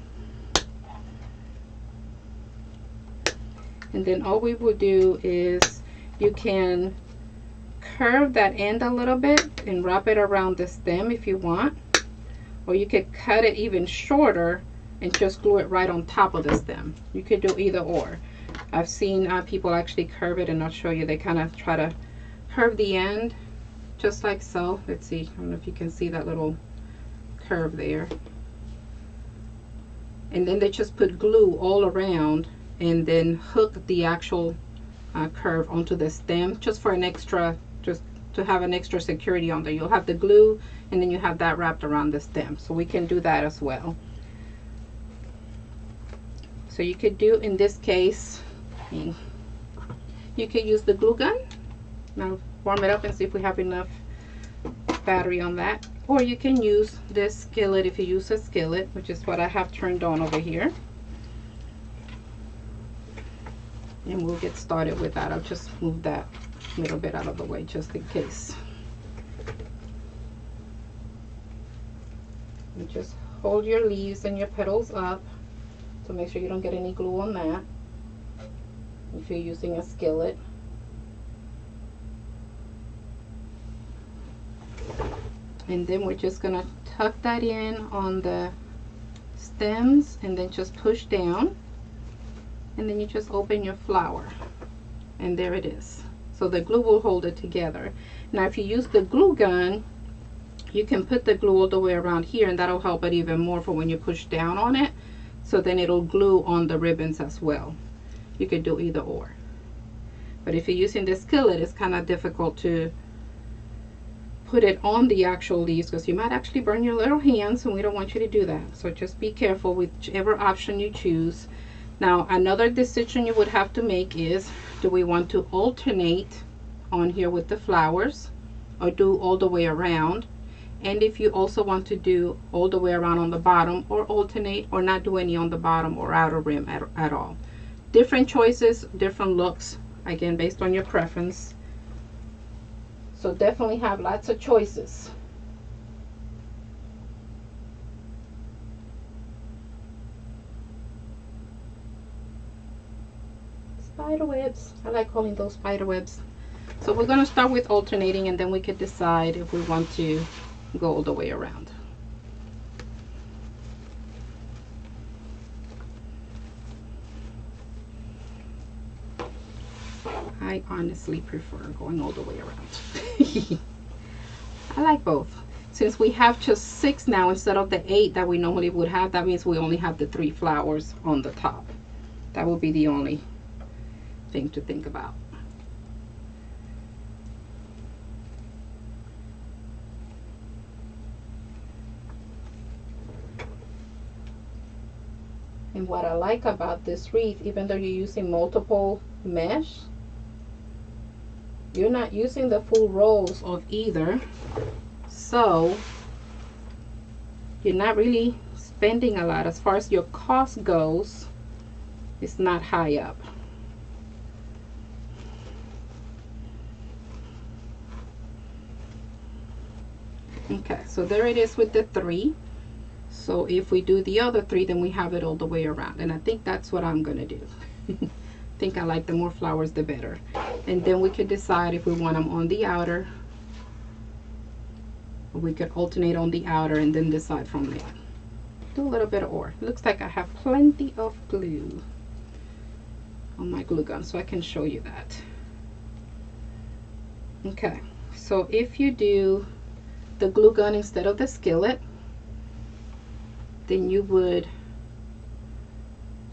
And then all we will do is you can curve that end a little bit and wrap it around the stem if you want. Or you could cut it even shorter and just glue it right on top of the stem. You could do either or. I've seen people actually curve it, and I'll show you. They kind of try to curve the end just like so. Let's see, I don't know if you can see that little curve there. And then they just put glue all around and then hook the actual curve onto the stem, just for an extra, just to have an extra security on there. You'll have the glue, and then you have that wrapped around the stem. So we can do that as well. So you could do, in this case, you could use the glue gun. Now warm it up and see if we have enough battery on that. Or you can use this skillet if you use a skillet, which is what I have turned on over here. And we'll get started with that. I'll just move that little bit out of the way just in case. You just hold your leaves and your petals up to make sure you don't get any glue on that if you're using a skillet. And then we're just going to tuck that in on the stems and then just push down, and then you just open your flower, and there it is. So the glue will hold it together. Now if you use the glue gun, you can put the glue all the way around here, and that'll help it even more for when you push down on it, so then it'll glue on the ribbons as well. You could do either or. But if you're using the skillet, it's kind of difficult to put it on the actual leaves because you might actually burn your little hands, and we don't want you to do that. So just be careful with whichever option you choose. Now another decision you would have to make is, do we want to alternate on here with the flowers, or do all the way around. And if you also want to do all the way around on the bottom, or alternate, or not do any on the bottom or outer rim at all. Different choices, different looks, again based on your preference. So definitely have lots of choices. Spider webs, I like calling those spider webs. So we're going to start with alternating, and then we could decide if we want to go all the way around. I honestly prefer going all the way around. I like both. Since we have just 6 now instead of the 8 that we normally would have, that means we only have the 3 flowers on the top. That would be the only thing to think about. And what I like about this wreath, even though you're using multiple mesh, you're not using the full rolls of either, so you're not really spending a lot as far as your cost goes. It's not high up. Okay, so there it is with the 3. So if we do the other 3, then we have it all the way around, and I think that's what I'm gonna do. I think I like the more flowers the better. And then we could decide if we want them on the outer, or we could alternate on the outer and then decide from there. Do a little bit of ore. Looks like I have plenty of glue on my glue gun, so I can show you that. Okay, so if you do the glue gun instead of the skillet, then you would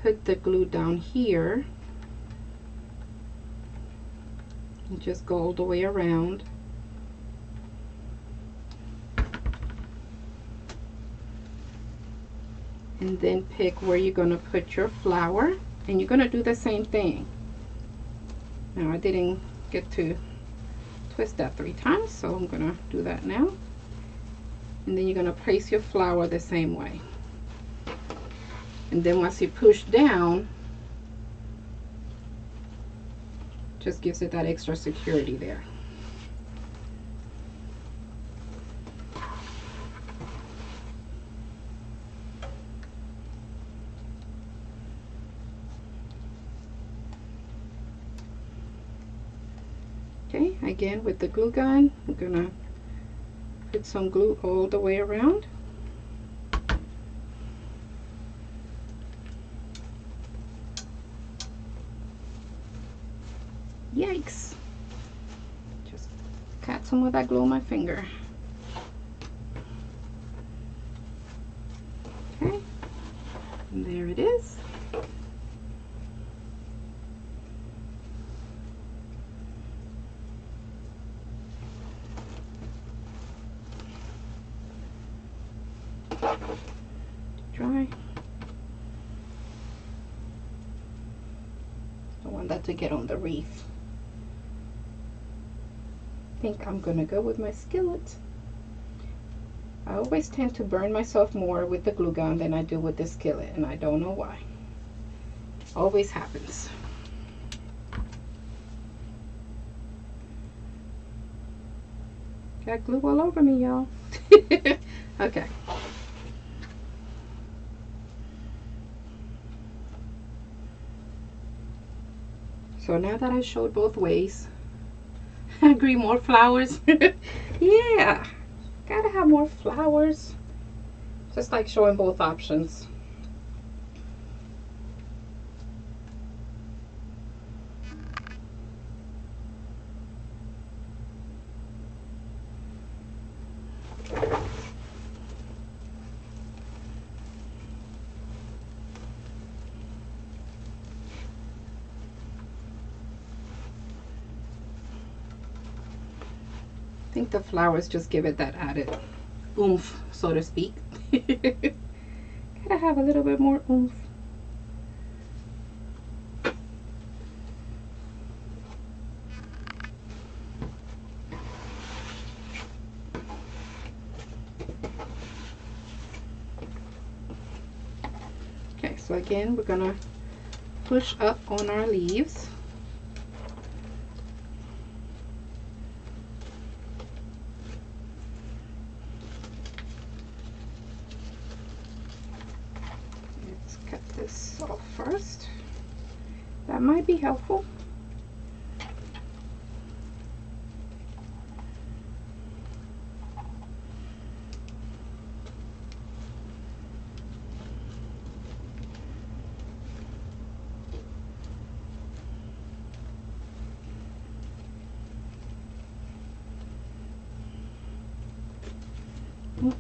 put the glue down here and just go all the way around. And then pick where you're going to put your flower, and you're going to do the same thing. Now I didn't get to twist that 3 times, so I'm going to do that now. And then you're going to place your flower the same way. And then once you push down, just gives it that extra security there. Okay, again with the glue gun, I'm gonna put some glue all the way around. Yikes! Just got some of that glue on my finger. Okay, and there it is. Dry. Don't want that to get on the wreath. I think I'm gonna go with my skillet. I always tend to burn myself more with the glue gun than I do with the skillet, and I don't know why. Always happens. Got glue all over me, y'all. Okay. So now that I showed both ways, I agree, more flowers. Yeah, gotta have more flowers. Just like showing both options. I think the flowers just give it that added oomph, so to speak. Gotta have a little bit more oomph. So again, we're gonna push up on our leaves. Let's cut this off first. That might be helpful.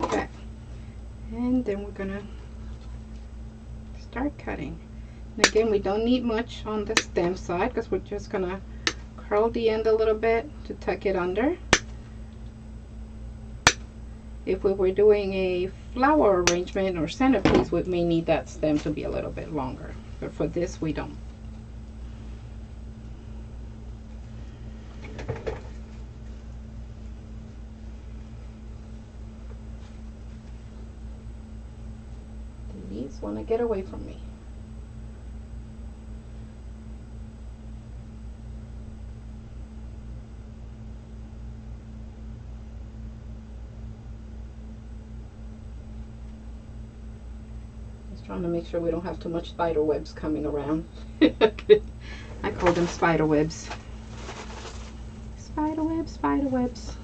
Okay, and then we're gonna start cutting. And again, we don't need much on the stem side because we're just gonna curl the end a little bit to tuck it under. If we were doing a flower arrangement or centerpiece, we may need that stem to be a little bit longer, but for this we don't. Want to get away from me. Just trying to make sure we don't have too much spider webs coming around. I call them spider webs. Spider webs, spider webs.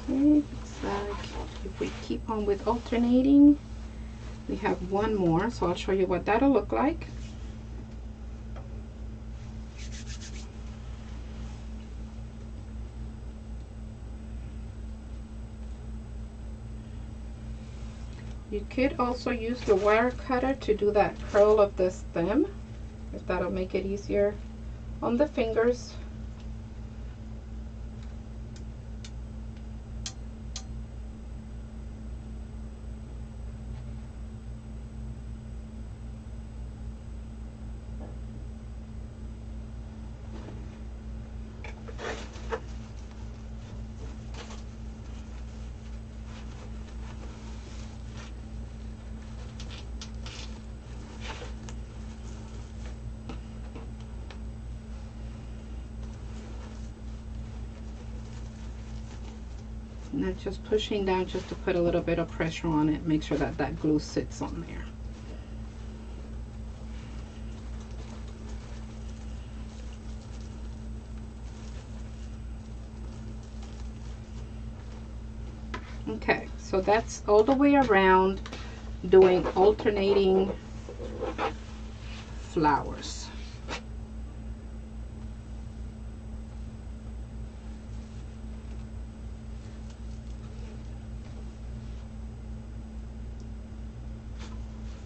Looks like if we keep on with alternating, we have one more, so I'll show you what that'll look like. You could also use the wire cutter to do that curl of the stem, if that'll make it easier on the fingers. And that's just pushing down just to put a little bit of pressure on it, make sure that that glue sits on there. Okay, so that's all the way around doing alternating flowers.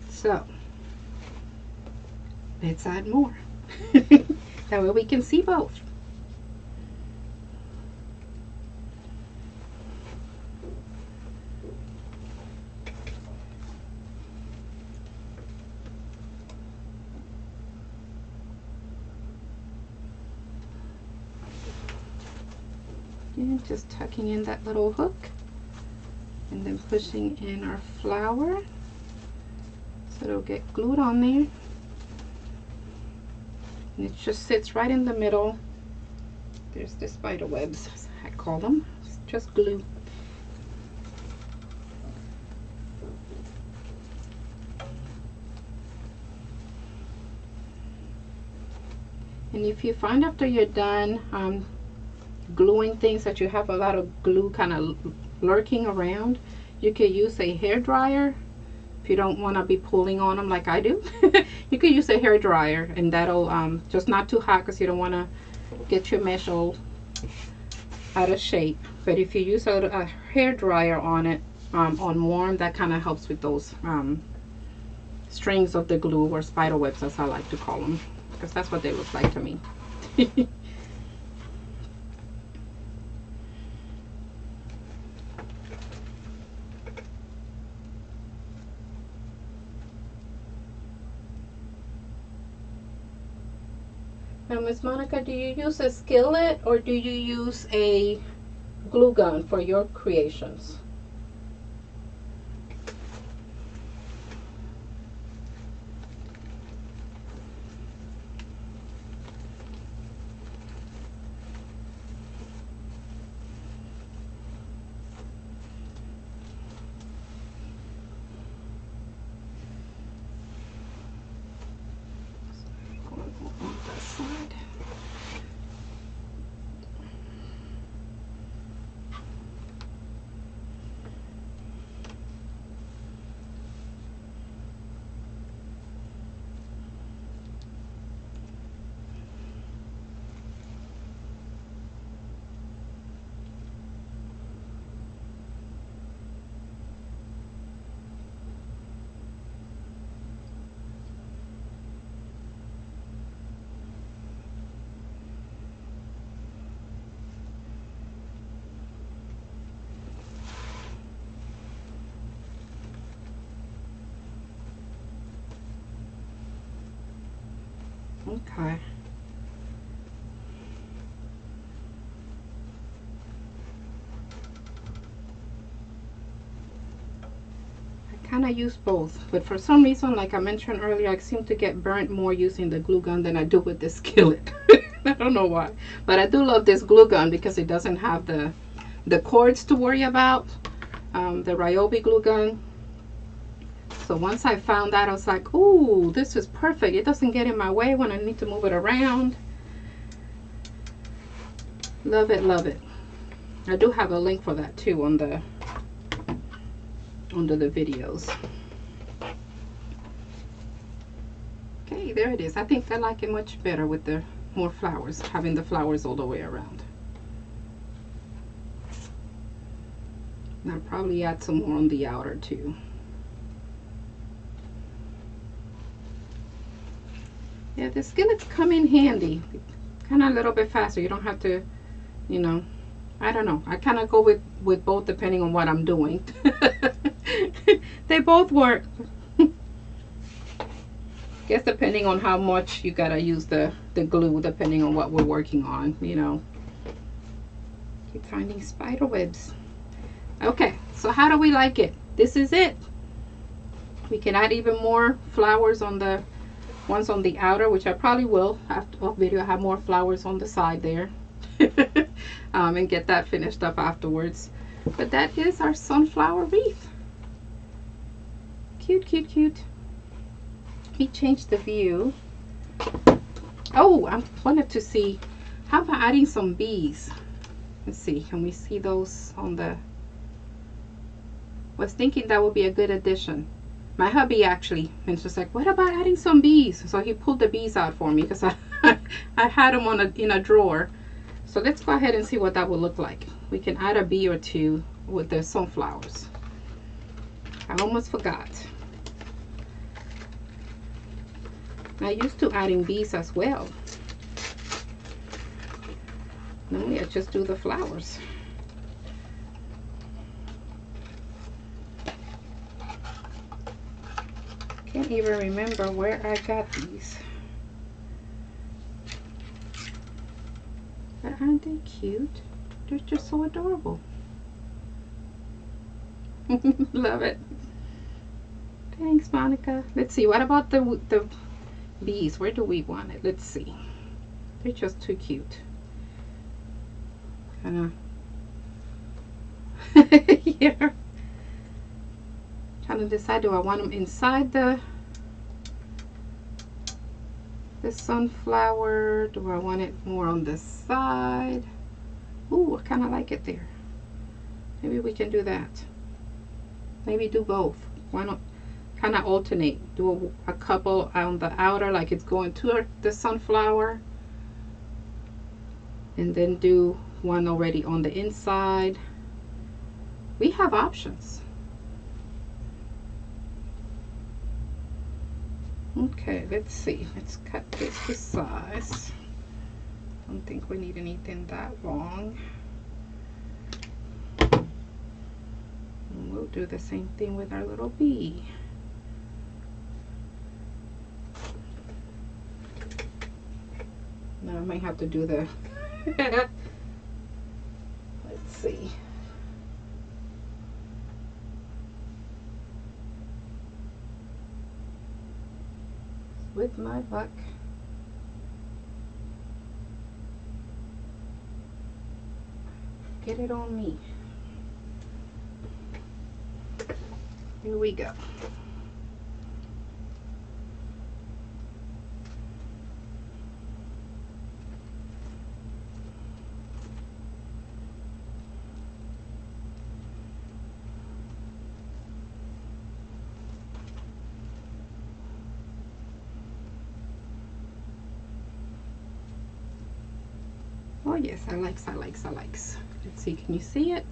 So let's add more. That way we can see both. And just tucking in that little hook and then pushing in our flower so it'll get glued on there. And it just sits right in the middle. There's the spider webs, as I call them. It's just glue. And if you find after you're done gluing things that you have a lot of glue kind of lurking around, you could use a hair dryer. If you don't want to be pulling on them like I do, you could use a hair dryer, and that'll just not too hot because you don't want to get your mesh all out of shape. But if you use a hair dryer on it on warm, that kind of helps with those strings of the glue, or spider webs as I like to call them, because that's what they look like to me. Now, Miss Monica, do you use a skillet or do you use a glue gun for your creations? Okay. I kind of use both, but for some reason, like I mentioned earlier, I seem to get burnt more using the glue gun than I do with the skillet. I don't know why, but I do love this glue gun because it doesn't have the cords to worry about. The Ryobi glue gun. So once I found that, I was like, ooh, this is perfect. It doesn't get in my way when I need to move it around. Love it, love it. I do have a link for that too on the under the videos. Okay, there it is. I think I like it much better with the more flowers, having the flowers all the way around. And I'll probably add some more on the outer too. Yeah, the skillets come in handy. Kind of a little bit faster. You don't have to, you know, I don't know. I kind of go with both depending on what I'm doing. They both work. Guess depending on how much you gotta use the glue, depending on what we're working on, you know. Keep finding spider webs. Okay, so how do we like it? This is it. We can add even more flowers on the ones on the outer, which I probably will after a video. I have more flowers on the side there. And get that finished up afterwards. But that is our sunflower wreath. Cute, cute, cute. Let me change the view. Oh, I wanted to see, how about adding some bees? Let's see, can we see those on the, was thinking that would be a good addition. My hubby actually, and just like, what about adding some bees? So he pulled the bees out for me because I had them in a drawer. So let's go ahead and see what that will look like. We can add a bee or two with the sunflowers. I almost forgot. I used to adding bees as well. Normally I just do the flowers. Can't even remember where I got these. But aren't they cute? They're just so adorable. Love it. Thanks, Monica. Let's see, what about the bees? Where do we want it? Let's see. They're just too cute. Kinda yeah. Trying to decide, do I want them inside the sunflower? Do I want it more on the side? Ooh, I kind of like it there. Maybe we can do that. Maybe do both. Why not kind of alternate? Do a couple on the outer, like it's going to the sunflower, and then do one already on the inside. We have options. Okay, let's see. Let's cut this to size. Don't think we need anything that long. And we'll do the same thing with our little bee. Now I might have to do the let's see. With my buck. Get it on me. Here we go. Oh yes, I likes. Let's see, can you see it?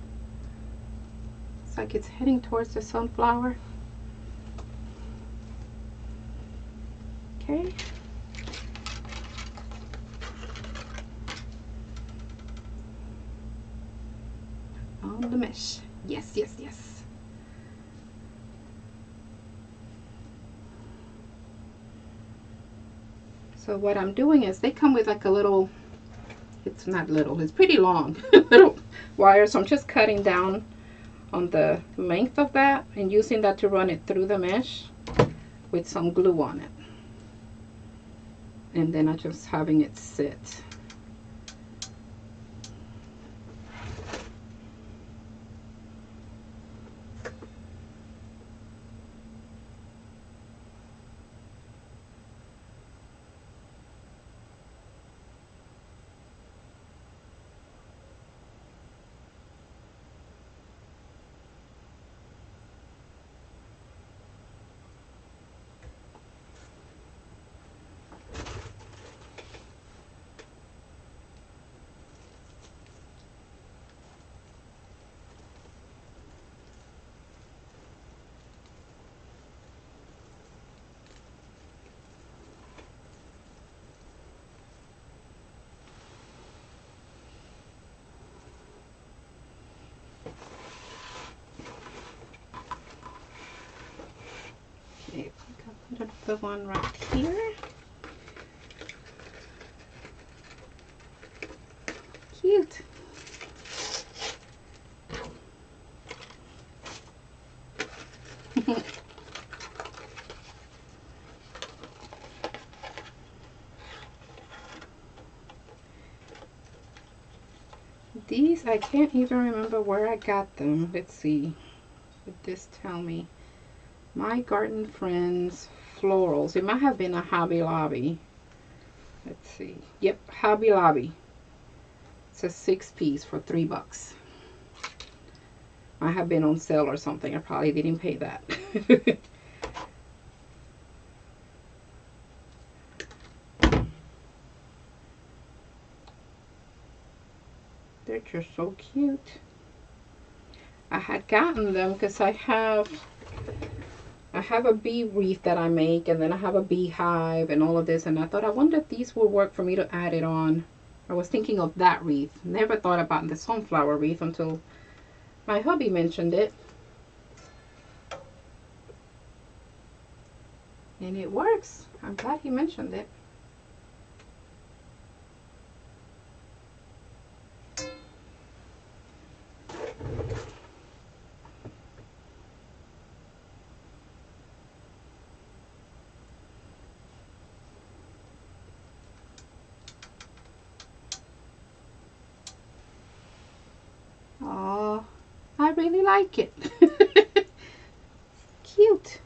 It's like it's heading towards the sunflower. Okay. On the mesh. Yes, yes, yes. So what I'm doing is they come with like a little, it's not little, it's pretty long little wire, so I'm just cutting down on the length of that and using that to run it through the mesh with some glue on it, and then I'm just having it sit. Okay, I can put the one right here. Cute. These, I can't even remember where I got them. Let's see. Would this tell me? My Garden Friends Florals. It might have been a Hobby Lobby. Let's see. Yep, Hobby Lobby. It's a 6-piece for $3. I have been on sale or something. I probably didn't pay that. They're just so cute. I had gotten them because I have a bee wreath that I make, and then I have a beehive and all of this, and I thought, I wonder if these would work for me to add it on. I was thinking of that wreath. Never thought about the sunflower wreath until my hubby mentioned it. And it works. I'm glad he mentioned it. Oh, I really like it. Cute.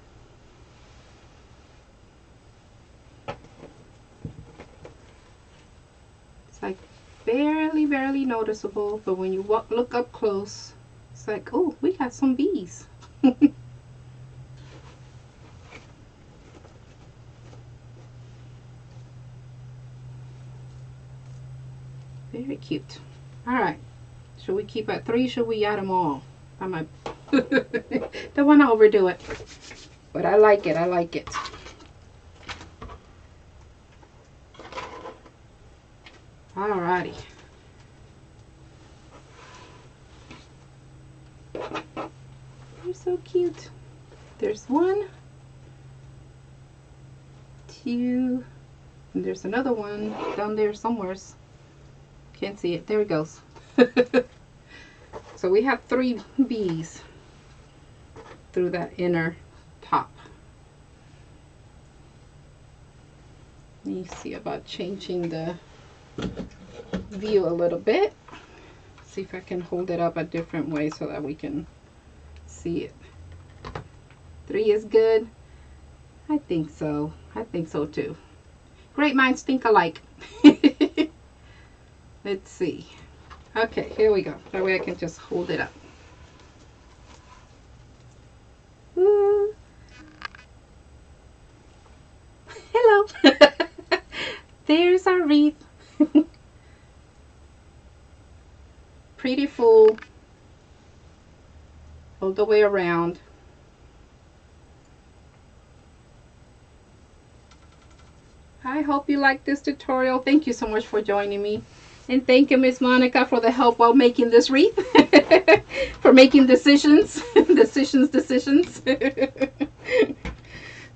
It's like barely noticeable, but when you look up close, it's like, oh, we got some bees. Very cute. All right. Should we keep at 3? Should we add them all? I might. Don't want to overdo it, but I like it. I like it. Alrighty. They're so cute. There's 1, 2, And there's another one down there somewhere. Can't see it. There it goes. So we have 3 bees through that inner top. Let me see about changing the view a little bit. See if I can hold it up a different way so that we can see it. 3 is good. I think so. I think so too. Great minds think alike. Let's see. Okay, here we go. That way I can just hold it up. Woo. Hello. There's our wreath. Pretty full all the way around. I hope you like this tutorial. Thank you so much for joining me. And thank you, Miss Monica, for the help while making this wreath. For making decisions. decisions.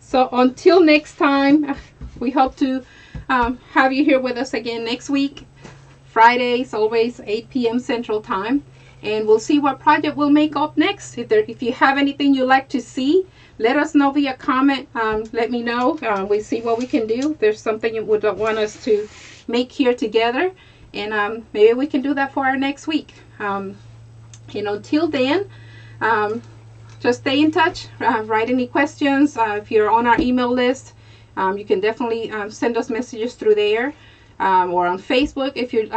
So until next time, we hope to have you here with us again next week. Fridays, always 8 p.m. Central Time. And we'll see what project we'll make up next. If you have anything you'd like to see, let us know via comment. Let me know. We see what we can do. If there's something you would want us to make here together. And maybe we can do that for our next week. Until then, just stay in touch. Write any questions. If you're on our email list, you can definitely send us messages through there. Or on Facebook. If you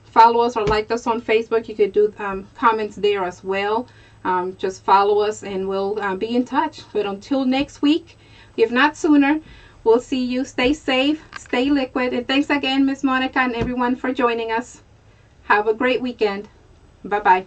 follow us or like us on Facebook, you could do comments there as well. Just follow us and we'll be in touch. But until next week, if not sooner, we'll see you. Stay safe, stay liquid, and thanks again, Miss Monica, and everyone for joining us. Have a great weekend. Bye-bye.